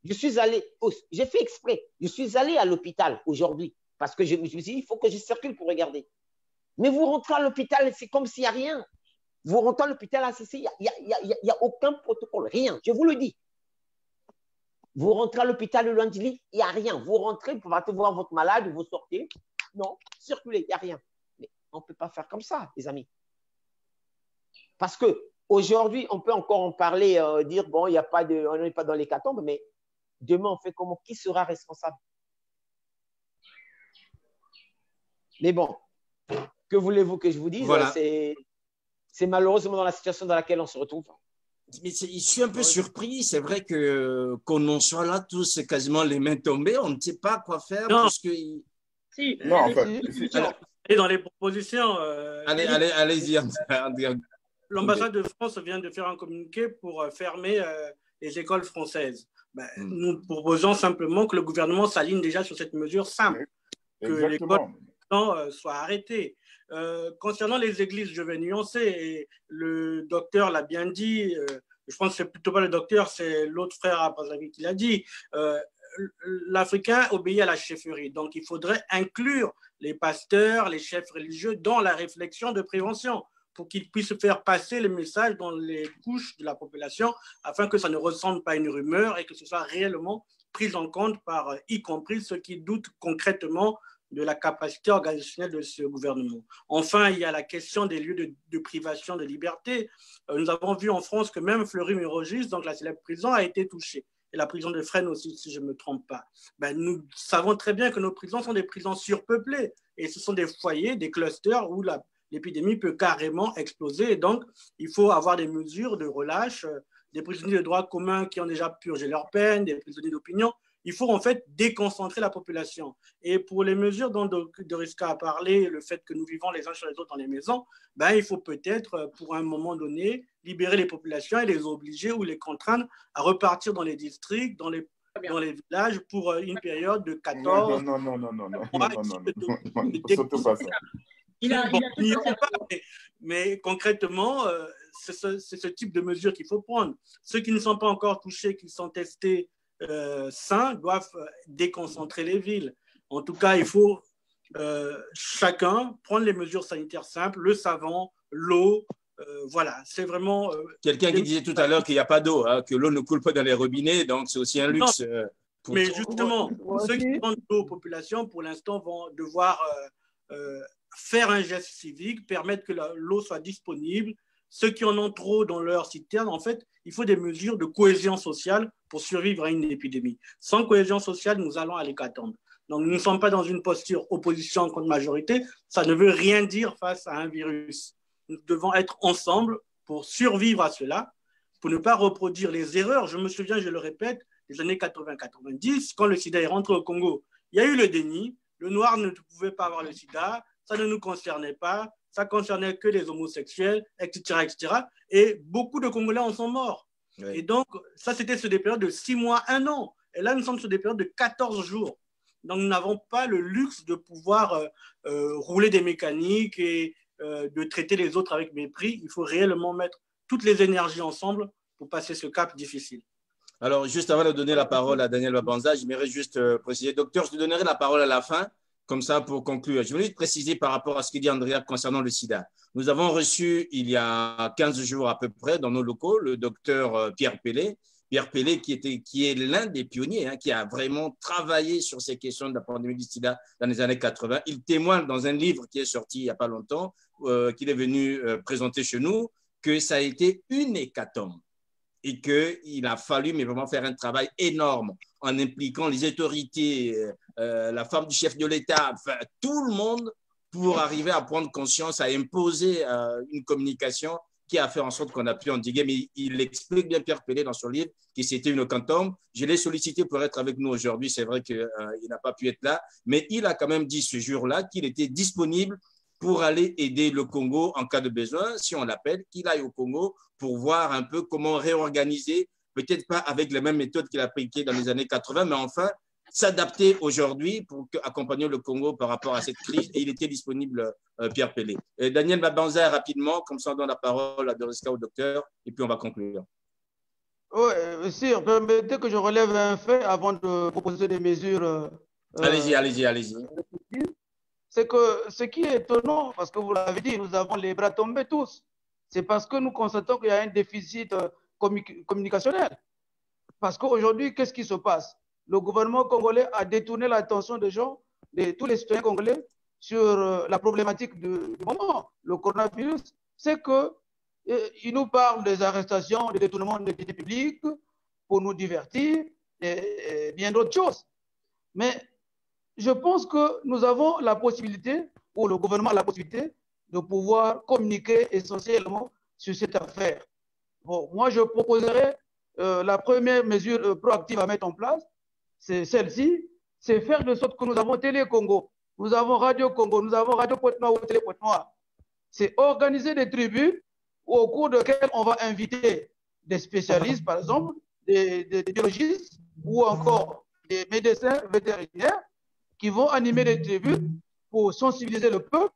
J'ai fait exprès, je suis allé à l'hôpital aujourd'hui parce que je me suis dit, il faut que je circule pour regarder. Mais vous rentrez à l'hôpital, c'est comme s'il n'y a rien. Vous rentrez à l'hôpital, il n'y a aucun protocole, rien, je vous le dis. Vous rentrez à l'hôpital le lundi, il n'y a rien. Vous rentrez pour voir votre malade, vous sortez. Non, circulez, il n'y a rien. Mais on ne peut pas faire comme ça, les amis. Parce qu'aujourd'hui, on peut encore en parler, dire, bon, on n'est pas dans l'hécatombe, mais demain, on fait comment? Qui sera responsable? Mais bon, que voulez-vous que je vous dise? Voilà. C'est malheureusement dans la situation dans laquelle on se retrouve. Mais je suis un peu surpris. C'est vrai qu'on en soit là tous quasiment les mains tombées. On ne sait pas quoi faire. Non. Parce que... Si. Non, en fait, Et dans les propositions, allez-y. l'ambassade de France vient de faire un communiqué pour fermer les écoles françaises. Nous proposons simplement que le gouvernement s'aligne déjà sur cette mesure simple, que l'école soit arrêtée. Concernant les églises, je vais nuancer, et le docteur l'a bien dit, je pense que c'est plutôt pas le docteur, c'est l'autre frère à Brazzaville qui l'a dit, l'Africain obéit à la chefferie, donc il faudrait inclure les pasteurs, les chefs religieux dans la réflexion de prévention pour qu'ils puissent faire passer les messages dans les couches de la population afin que ça ne ressemble pas à une rumeur et que ce soit réellement pris en compte par y compris ceux qui doutent concrètement de la capacité organisationnelle de ce gouvernement. Enfin, il y a la question des lieux de privation de liberté. Nous avons vu en France que même Fleury-Mérogis, donc la célèbre prison, a été touchée. Et la prison de Fresnes aussi, si je ne me trompe pas. Nous savons très bien que nos prisons sont des prisons surpeuplées. Et ce sont des foyers, des clusters où l'épidémie peut carrément exploser. Et donc, il faut avoir des mesures de relâche, des prisonniers de droit commun qui ont déjà purgé leur peine, des prisonniers d'opinion. Il faut en fait déconcentrer la population. Et pour les mesures dont Doriska a parlé, le fait que nous vivons les uns sur les autres dans les maisons, il faut peut-être, pour un moment donné, libérer les populations et les obliger ou les contraindre à repartir dans les districts, dans les villages pour une période de 14... Non, surtout pas ça. Mais concrètement, c'est ce type de mesures qu'il faut prendre. Ceux qui ne sont pas encore touchés, qui sont testés sains, doivent déconcentrer les villes. En tout cas, il faut chacun prendre les mesures sanitaires simples, le savon, l'eau, voilà, c'est vraiment... Quelqu'un qui disait tout à l'heure qu'il n'y a pas d'eau, que l'eau ne coule pas dans les robinets, donc c'est aussi un luxe. Mais justement, ceux qui prennent l'eau aux populations, pour l'instant, vont devoir faire un geste civique, permettre que l'eau soit disponible. Ceux qui en ont trop dans leur citerne, en fait, il faut des mesures de cohésion sociale pour survivre à une épidémie. Sans cohésion sociale, nous allons à l'hécatombe. Donc, nous ne sommes pas dans une posture opposition contre majorité. Ça ne veut rien dire face à un virus. Nous devons être ensemble pour survivre à cela, pour ne pas reproduire les erreurs. Je me souviens, je le répète, des années 80-90, quand le sida est rentré au Congo, il y a eu le déni. Le noir ne pouvait pas avoir le sida, ça ne nous concernait pas, ça concernait que les homosexuels, etc., etc. Et beaucoup de Congolais en sont morts. Oui. Et donc, ça, c'était sur des périodes de 6 mois, 1 an. Et là, nous sommes sur des périodes de 14 jours. Donc, nous n'avons pas le luxe de pouvoir rouler des mécaniques et de traiter les autres avec mépris. Il faut réellement mettre toutes les énergies ensemble pour passer ce cap difficile. Alors, juste avant de donner la parole à Daniel Babanza, j'aimerais juste préciser, docteur, je te donnerai la parole à la fin, comme ça pour conclure. Je voulais juste préciser par rapport à ce que dit Andrea concernant le sida. Nous avons reçu il y a 15 jours à peu près dans nos locaux le docteur Pierre Pellet. Pierre Pellet qui est l'un des pionniers, hein, qui a vraiment travaillé sur ces questions de la pandémie du sida dans les années 80. Il témoigne dans un livre qui est sorti il n'y a pas longtemps, qu'il est venu présenter chez nous, que ça a été une hécatombe et qu'il a fallu mais vraiment faire un travail énorme en impliquant les autorités, la femme du chef de l'État, enfin, tout le monde pour arriver à prendre conscience, à imposer une communication qui a fait en sorte qu'on a pu endiguer. Mais il explique bien, Pierre Pellet, dans son livre, que c'était une hécatombe. Je l'ai sollicité pour être avec nous aujourd'hui. C'est vrai qu'il n'a pas pu être là, mais il a quand même dit ce jour-là qu'il était disponible pour aller aider le Congo en cas de besoin, si on l'appelle, qu'il aille au Congo pour voir un peu comment réorganiser, peut-être pas avec les mêmes méthodes qu'il a appliquées dans les années 80, mais enfin s'adapter aujourd'hui pour accompagner le Congo par rapport à cette crise. Et il était disponible, Pierre Pellet. Daniel Babanza, rapidement, comme ça on donne la parole à Doriska, au docteur, et puis on va conclure. Oui, si, permettez que je relève un fait avant de proposer des mesures. Allez-y. C'est que ce qui est étonnant, parce que vous l'avez dit, nous avons les bras tombés tous. C'est parce que nous constatons qu'il y a un déficit communicationnel. Parce qu'aujourd'hui, qu'est-ce qui se passe? Le gouvernement congolais a détourné l'attention des gens, de tous les citoyens congolais, sur la problématique du moment, le coronavirus. C'est qu'il nous parle des arrestations, des détournements de l'identité publique pour nous divertir et bien d'autres choses. Mais je pense que nous avons la possibilité, ou le gouvernement a la possibilité, de pouvoir communiquer essentiellement sur cette affaire. Bon, moi, je proposerais la première mesure proactive à mettre en place, c'est celle-ci, c'est faire de sorte que nous avons Télé Congo, nous avons Radio Congo, nous avons Radio Pointe-Noire ou Télé Pointe-Noire. C'est organiser des tribunes au cours desquelles on va inviter des spécialistes, par exemple, des biologistes ou encore des médecins vétérinaires qui vont animer des tribunes pour sensibiliser le peuple.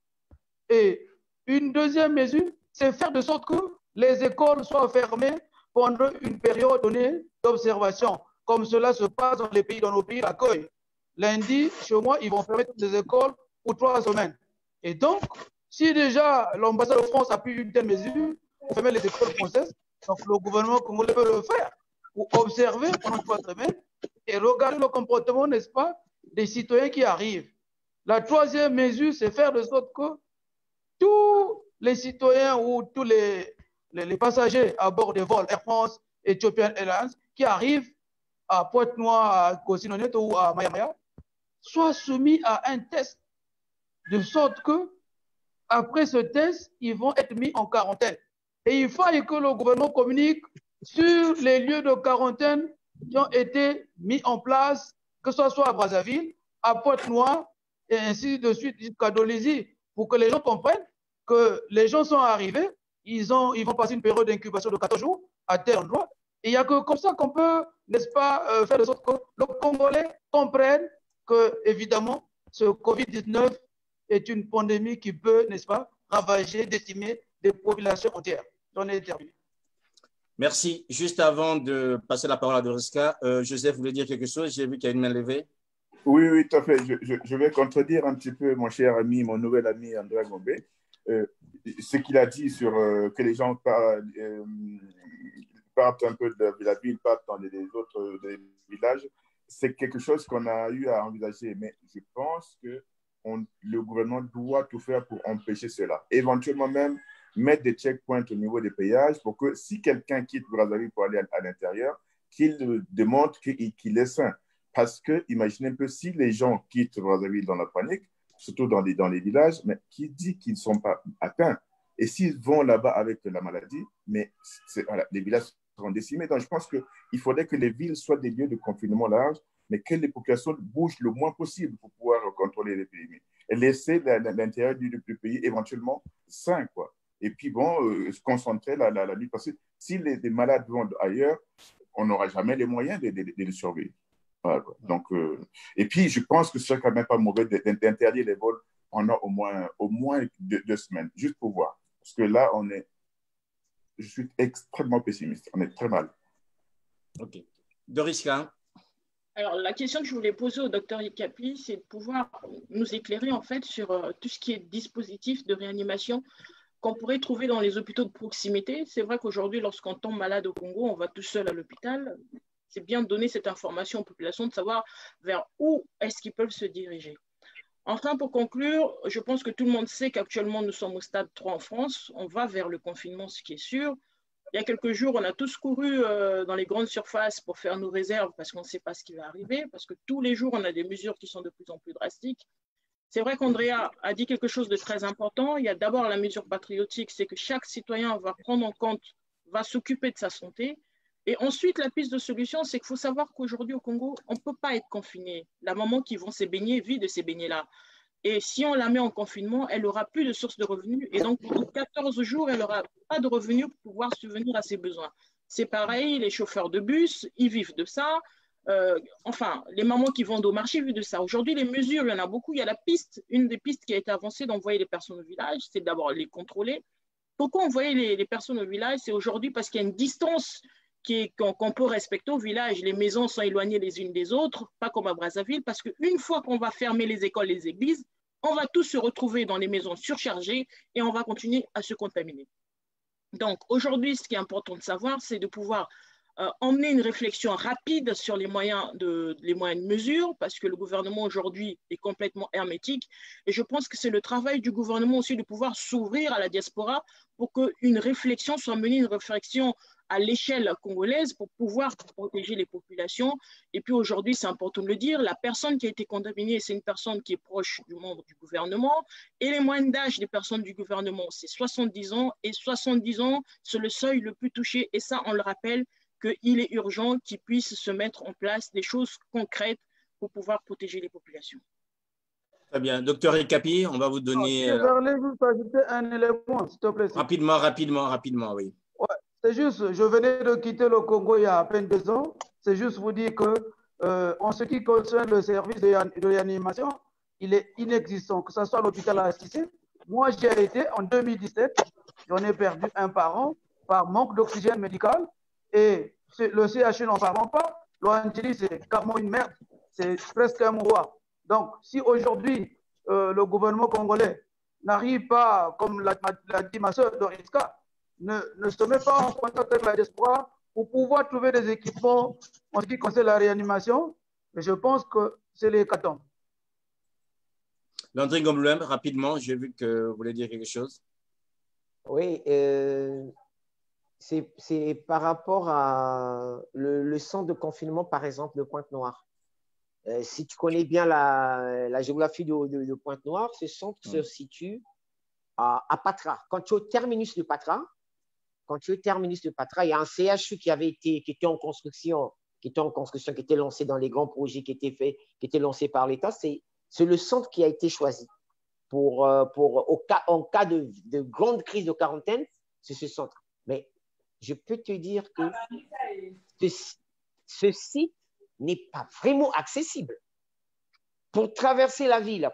Et une deuxième mesure, c'est faire de sorte que les écoles soient fermées pendant une période donnée d'observation, comme cela se passe dans les pays, dans nos pays d'accueil. Lundi, chez moi, ils vont fermer toutes les écoles pour 3 semaines. Et donc, si déjà l'ambassade de France a pris une telle mesure pour fermer les écoles françaises, donc le gouvernement congolais peut le faire pour observer pendant 3 semaines et regarder le comportement, n'est-ce pas, des citoyens qui arrivent. La troisième mesure, c'est faire de sorte que tous les citoyens ou tous les passagers à bord des vols Air France, Ethiopian Airlines, qui arrivent à Pointe-Noire, à Kosinonet ou à Maya soient soumis à un test, de sorte que après ce test, ils vont être mis en quarantaine. Et il faut que le gouvernement communique sur les lieux de quarantaine qui ont été mis en place, que ce soit à Brazzaville, à Pointe-Noire, et ainsi de suite jusqu'à Dolisie, pour que les gens comprennent que les gens sont arrivés, ils vont passer une période d'incubation de 14 jours à tel endroit. Et il n'y a que comme ça qu'on peut, n'est-ce pas, faire de sorte que le Congolais comprenne que, évidemment, ce Covid-19 est une pandémie qui peut, n'est-ce pas, ravager, décimer des populations entières. J'en ai terminé. Merci. Juste avant de passer la parole à Doriska, Joseph voulait dire quelque chose. J'ai vu qu'il y a une main levée. Oui, tout à fait. Je vais contredire un petit peu mon cher ami, mon nouvel ami André Gombe. Ce qu'il a dit sur que les gens partent un peu de la ville, partent dans les autres villages, c'est quelque chose qu'on a eu à envisager. Mais je pense que le gouvernement doit tout faire pour empêcher cela. Éventuellement même mettre des checkpoints au niveau des péages pour que si quelqu'un quitte Brazzaville pour aller à l'intérieur, qu'il démontre qu'il est sain. Parce que, imaginez un peu, si les gens quittent Brazzaville dans la panique, surtout dans les villages, mais qui dit qu'ils ne sont pas atteints? Et s'ils vont là-bas avec la maladie, mais voilà, les villages seront décimés. Donc, je pense qu'il faudrait que les villes soient des lieux de confinement large, mais que les populations bougent le moins possible pour pouvoir contrôler l'épidémie. Et laisser l'intérieur du pays éventuellement sain, quoi. Et puis, bon, se concentrer la lutte. Parce que si les malades vont ailleurs, on n'aura jamais les moyens de les surveiller. Voilà, donc, et puis, je pense que ce serait quand même pas mauvais d'interdire les vols pendant au moins 2 semaines, juste pour voir. Parce que là, on est je suis extrêmement pessimiste. On est très mal. OK. Doris Kahn. Alors, la question que je voulais poser au docteur Ikapi, c'est de pouvoir nous éclairer en fait sur tout ce qui est dispositif de réanimation qu'on pourrait trouver dans les hôpitaux de proximité. C'est vrai qu'aujourd'hui, lorsqu'on tombe malade au Congo, on va tout seul à l'hôpital. C'est bien de donner cette information aux populations, de savoir vers où est-ce qu'ils peuvent se diriger. Enfin, pour conclure, je pense que tout le monde sait qu'actuellement, nous sommes au stade 3 en France. On va vers le confinement, ce qui est sûr. Il y a quelques jours, on a tous couru dans les grandes surfaces pour faire nos réserves parce qu'on ne sait pas ce qui va arriver, parce que tous les jours, on a des mesures qui sont de plus en plus drastiques. C'est vrai qu'Andrea a dit quelque chose de très important. Il y a d'abord la mesure patriotique, c'est que chaque citoyen va prendre en compte, va s'occuper de sa santé. Et ensuite, la piste de solution, c'est qu'il faut savoir qu'aujourd'hui au Congo, on ne peut pas être confiné. La maman qui va se baigner vit de ces baignets-là. Et si on la met en confinement, elle n'aura plus de source de revenus. Et donc, pendant 14 jours, elle n'aura pas de revenus pour pouvoir subvenir à ses besoins. C'est pareil, les chauffeurs de bus, ils vivent de ça. Enfin, les mamans qui vendent au marché vivent de ça. Aujourd'hui, les mesures, il y en a beaucoup. Il y a la piste, une des pistes qui a été avancée d'envoyer les personnes au village, c'est d'abord les contrôler. Pourquoi envoyer les personnes au village? C'est aujourd'hui parce qu'il y a une distance qu'on peut respecter au village. Les maisons sont éloignées les unes des autres, pas comme à Brazzaville, parce qu'une fois qu'on va fermer les écoles, les églises, on va tous se retrouver dans les maisons surchargées et on va continuer à se contaminer. Donc aujourd'hui, ce qui est important de savoir, c'est de pouvoir emmener une réflexion rapide sur les moyens de mesure, parce que le gouvernement aujourd'hui est complètement hermétique. Et je pense que c'est le travail du gouvernement aussi de pouvoir s'ouvrir à la diaspora pour qu'une réflexion soit menée, une réflexion à l'échelle congolaise pour pouvoir protéger les populations. Et puis aujourd'hui, c'est important de le dire, la personne qui a été contaminée, c'est une personne qui est proche du membre du gouvernement. Et les moyennes d'âge des personnes du gouvernement, c'est 70 ans. Et 70 ans, c'est le seuil le plus touché. Et ça, on le rappelle, qu'il est urgent qu'il puisse se mettre en place des choses concrètes pour pouvoir protéger les populations. Très bien. Docteur Ikapi, on va vous donner… Je voulais juste ajouter un élément, s'il te plaît. Rapidement, oui. Ouais, c'est juste, je venais de quitter le Congo il y a à peine 2 ans. C'est juste vous dire que, en ce qui concerne le service de réanimation, il est inexistant, que ce soit l'hôpital à Assisi. Moi, j'y ai été en 2017. J'en ai perdu un par an par manque d'oxygène médical. Et le CHU, n'en parlons pas. L'ONG, c'est carrément une merde. C'est presque un mouroir. Donc, si aujourd'hui, le gouvernement congolais n'arrive pas, comme l'a dit ma soeur Doriska, ne se met pas en contact avec la diaspora pour pouvoir trouver des équipements en ce qui concerne la réanimation, je pense que c'est l'hécatombe. Landry Ngomblem, rapidement, j'ai vu que vous voulez dire quelque chose. Oui, c'est par rapport à le centre de confinement, par exemple, de Pointe-Noire. Si tu connais bien la géographie de Pointe-Noire, ce centre se situe à Patra. Quand tu es au terminus de Patra, il y a un CHU qui était en construction, qui était lancé dans les grands projets qui étaient lancés par l'État. C'est le centre qui a été choisi en cas de grande crise de quarantaine, c'est ce centre. Mais je peux te dire que ce site n'est pas vraiment accessible. Pour traverser la ville,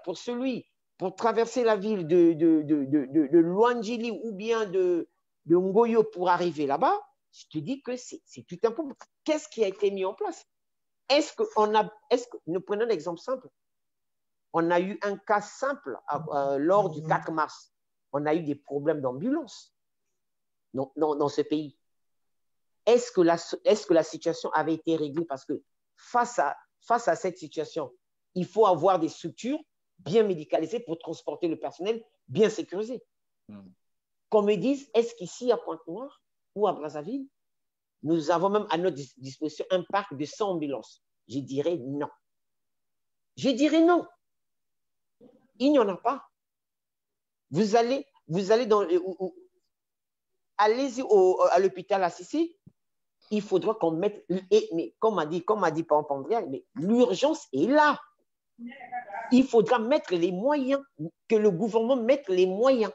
pour traverser la ville de Luandjili ou bien de Ngoyo pour arriver là-bas, je te dis que c'est tout un problème. Qu'est-ce qui a été mis en place? Nous prenons un exemple simple. On a eu un cas simple lors du 4 mars. On a eu des problèmes d'ambulance dans ce pays. Est-ce que la situation avait été réglée? Parce que face à cette situation, il faut avoir des structures bien médicalisées pour transporter le personnel bien sécurisé. Qu'on me dise, est-ce qu'ici à Pointe-Noire ou à Brazzaville, nous avons même à notre disposition un parc de 100 ambulances? Je dirais non. Il n'y en a pas. Vous allez allez-y à l'hôpital Assisi, il faudra qu'on mette, mais comme a dit par exemple Andrea, mais l'urgence est là. Il faudra mettre les moyens, que le gouvernement mette les moyens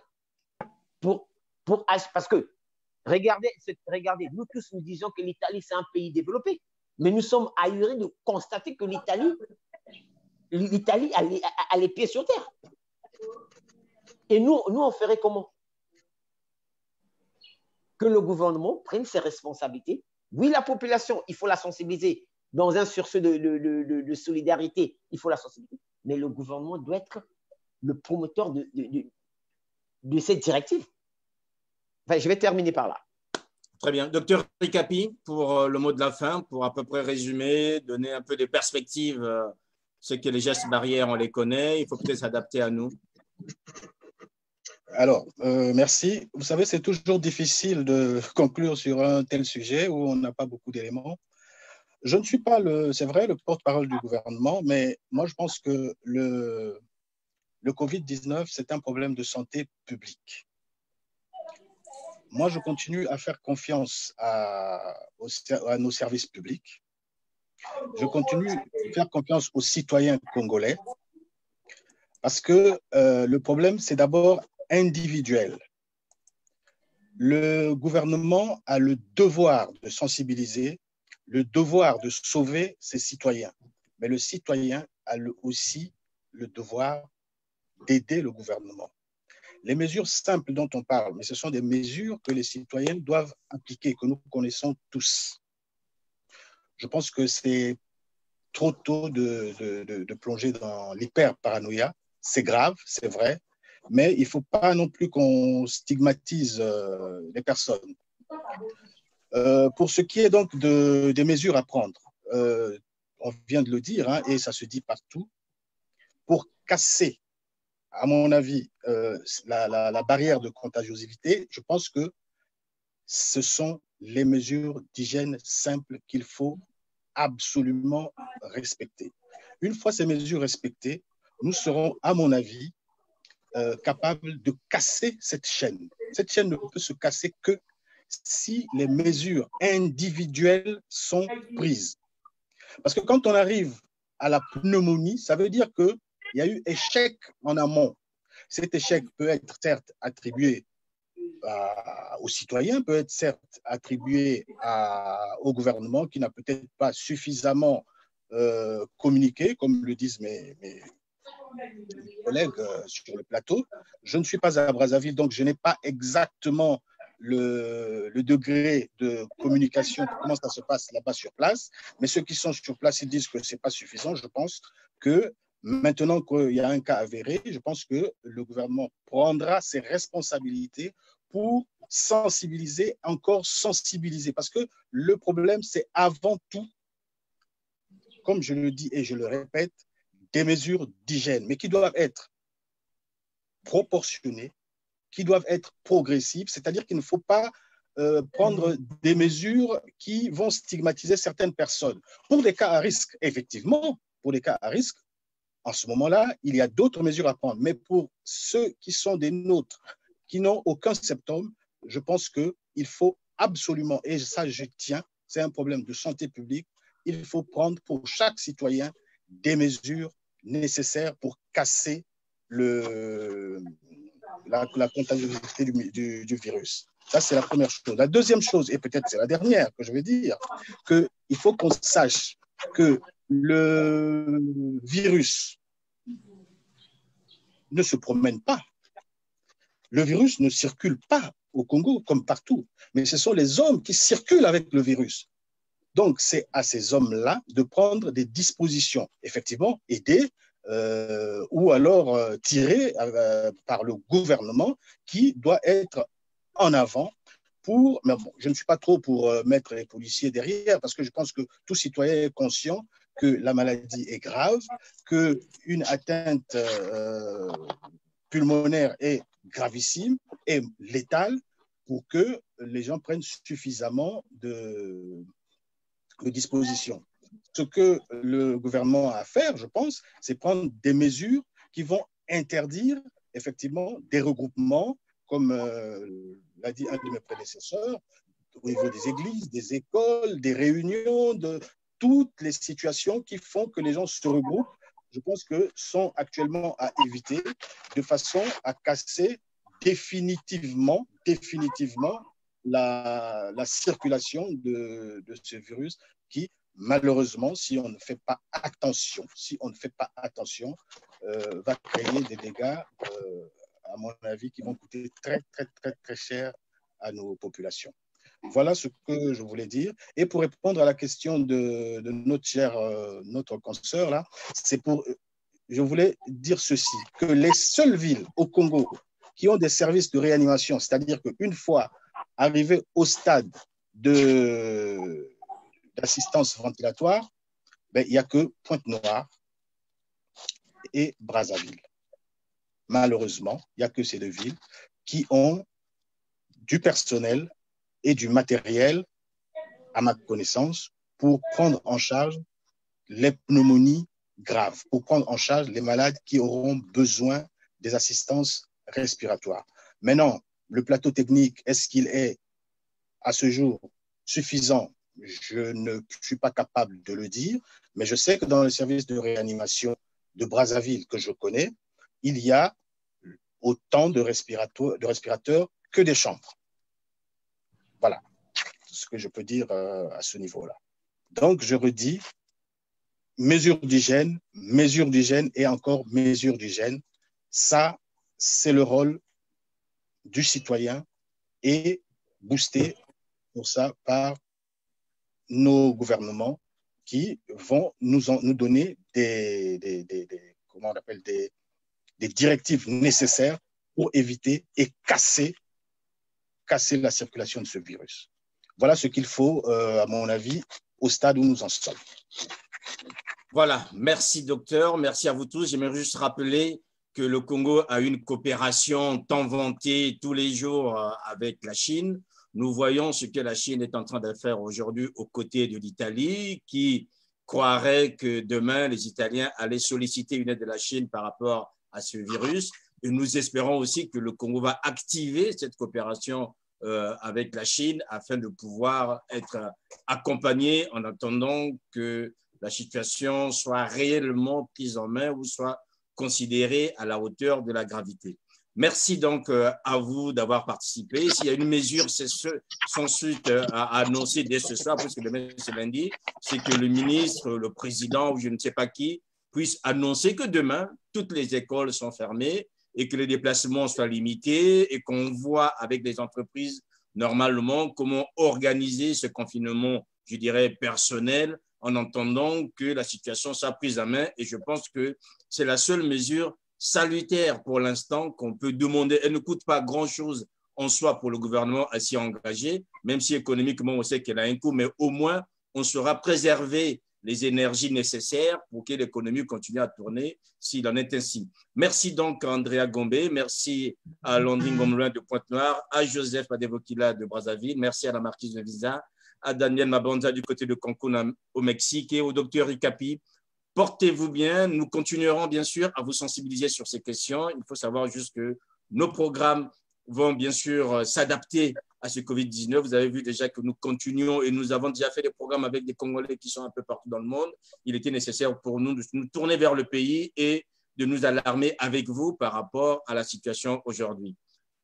parce que regardez, nous tous nous disons que l'Italie c'est un pays développé, mais nous sommes ahuris de constater que l'Italie a les pieds sur terre. Et nous on ferait comment? Que que le gouvernement prenne ses responsabilités. Oui, la population, il faut la sensibiliser. Dans un sursaut de solidarité, il faut la sensibiliser. Mais le gouvernement doit être le promoteur de cette directive. Enfin, je vais terminer par là. Très bien. Docteur Ricapi, pour le mot de la fin, pour à peu près résumer, donner un peu des perspectives. Ce que les gestes barrières, on les connaît. Il faut peut-être s'adapter à nous. Alors, merci. Vous savez, c'est toujours difficile de conclure sur un tel sujet où on n'a pas beaucoup d'éléments. Je ne suis pas, c'est vrai, le porte-parole du gouvernement, mais moi, je pense que le Covid-19, c'est un problème de santé publique. Moi, je continue à faire confiance à nos services publics. Je continue à faire confiance aux citoyens congolais parce que le problème, c'est d'abord individuel. Le gouvernement a le devoir de sensibiliser, le devoir de sauver ses citoyens. Mais le citoyen a aussi le devoir d'aider le gouvernement. Les mesures simples dont on parle, mais ce sont des mesures que les citoyens doivent appliquer, que nous connaissons tous. Je pense que c'est trop tôt de plonger dans l'hyper-paranoïa. C'est grave, c'est vrai, mais il ne faut pas non plus qu'on stigmatise les personnes. Pour ce qui est donc des mesures à prendre, on vient de le dire, hein, et ça se dit partout, pour casser, à mon avis, la barrière de contagiosité, je pense que ce sont les mesures d'hygiène simples qu'il faut absolument respecter. Une fois ces mesures respectées, nous serons, à mon avis, capables de casser cette chaîne. Cette chaîne ne peut se casser que si les mesures individuelles sont prises. Parce que quand on arrive à la pneumonie, ça veut dire qu'il y a eu échec en amont. Cet échec peut être certes attribué aux citoyens, peut être certes attribué au gouvernement qui n'a peut-être pas suffisamment communiqué, comme le disent mes collègues sur le plateau. Je ne suis pas à Brazzaville, donc je n'ai pas exactement le degré de communication, comment ça se passe là-bas sur place. Mais ceux qui sont sur place, ils disent que ce n'est pas suffisant. Je pense que maintenant qu'il y a un cas avéré, je pense que le gouvernement prendra ses responsabilités pour sensibiliser, encore sensibiliser. Parce que le problème, c'est avant tout, comme je le dis et je le répète, des mesures d'hygiène, mais qui doivent être proportionnées, qui doivent être progressives, c'est-à-dire qu'il ne faut pas prendre des mesures qui vont stigmatiser certaines personnes. Pour des cas à risque, effectivement, pour les cas à risque, en ce moment-là, il y a d'autres mesures à prendre. Mais pour ceux qui sont des nôtres, qui n'ont aucun symptôme, je pense qu'il faut absolument, et ça je tiens, c'est un problème de santé publique, il faut prendre pour chaque citoyen des mesures nécessaires pour casser la contagiosité du virus. Ça, c'est la première chose. La deuxième chose, et peut-être c'est la dernière que je vais dire, qu'il faut qu'on sache que le virus ne se promène pas. Le virus ne circule pas au Congo comme partout, mais ce sont les hommes qui circulent avec le virus. Donc, c'est à ces hommes-là de prendre des dispositions, effectivement, aider ou alors tiré par le gouvernement qui doit être en avant pour, mais bon, je ne suis pas trop pour mettre les policiers derrière parce que je pense que tout citoyen est conscient que la maladie est grave, qu'une atteinte pulmonaire est gravissime et létale pour que les gens prennent suffisamment de dispositions. Ce que le gouvernement a à faire, je pense, c'est prendre des mesures qui vont interdire effectivement des regroupements, comme l'a dit un de mes prédécesseurs, au niveau des églises, des écoles, des réunions, de toutes les situations qui font que les gens se regroupent, je pense que sont actuellement à éviter de façon à casser définitivement la circulation de ce virus qui, malheureusement, si on ne fait pas attention, va créer des dégâts, à mon avis, qui vont coûter très, très, très, très cher à nos populations. Voilà ce que je voulais dire. Et pour répondre à la question de notre consoeur, là, je voulais dire ceci, que les seules villes au Congo qui ont des services de réanimation, c'est-à-dire qu'une fois arrivé au stade d'assistance ventilatoire, ben, il n'y a que Pointe-Noire et Brazzaville. Malheureusement, il n'y a que ces deux villes qui ont du personnel et du matériel, à ma connaissance, pour prendre en charge les pneumonies graves, pour prendre en charge les malades qui auront besoin des assistances respiratoires. Maintenant, le plateau technique, est-ce qu'il est à ce jour suffisant? Je ne suis pas capable de le dire, mais je sais que dans le service de réanimation de Brazzaville que je connais, il y a autant de respirateurs que des chambres. Voilà ce que je peux dire à ce niveau-là. Donc, je redis, mesures d'hygiène et encore mesures d'hygiène. Ça, c'est le rôle du citoyen et boosté pour ça par nos gouvernements qui vont nous donner comment on appelle, des directives nécessaires pour éviter et casser la circulation de ce virus. Voilà ce qu'il faut, à mon avis, au stade où nous en sommes. Voilà, merci docteur, merci à vous tous. J'aimerais juste rappeler que le Congo a une coopération tant vantée tous les jours avec la Chine. Nous voyons ce que la Chine est en train de faire aujourd'hui aux côtés de l'Italie, qui croirait que demain, les Italiens allaient solliciter une aide de la Chine par rapport à ce virus. Et nous espérons aussi que le Congo va activer cette coopération avec la Chine afin de pouvoir être accompagné en attendant que la situation soit réellement prise en main ou soit considérée à la hauteur de la gravité. Merci donc à vous d'avoir participé. S'il y a une mesure, c'est sans suite à annoncer dès ce soir, puisque demain c'est lundi, c'est que le ministre, le président ou je ne sais pas qui puisse annoncer que demain, toutes les écoles sont fermées et que les déplacements soient limités et qu'on voit avec les entreprises normalement comment organiser ce confinement, je dirais, personnel en entendant que la situation soit prise en main. Et je pense que c'est la seule mesure salutaire pour l'instant qu'on peut demander. Elle ne coûte pas grand-chose en soi pour le gouvernement à s'y engager, même si économiquement on sait qu'elle a un coût, mais au moins on saura préserver les énergies nécessaires pour que l'économie continue à tourner s'il en est ainsi. Merci donc à Andrea Gombe, merci à Landine Gomelin de Pointe-Noire, à Joseph Adevokila de Brazzaville, merci à la marquise de Visa, à Daniel Mabonza du côté de Cancun au Mexique et au docteur Ikapi. Portez-vous bien, nous continuerons bien sûr à vous sensibiliser sur ces questions. Il faut savoir juste que nos programmes vont bien sûr s'adapter à ce Covid-19. Vous avez vu déjà que nous continuons et nous avons déjà fait des programmes avec des Congolais qui sont un peu partout dans le monde. Il était nécessaire pour nous de nous tourner vers le pays et de nous alarmer avec vous par rapport à la situation aujourd'hui.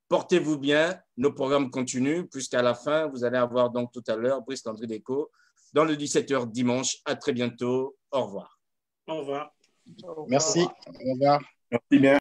Portez-vous bien, nos programmes continuent puisqu'à la fin, vous allez avoir donc tout à l'heure Brice Landry Déco dans le 17h dimanche. À très bientôt. Au revoir. Au revoir. Merci. Au revoir. Merci bien.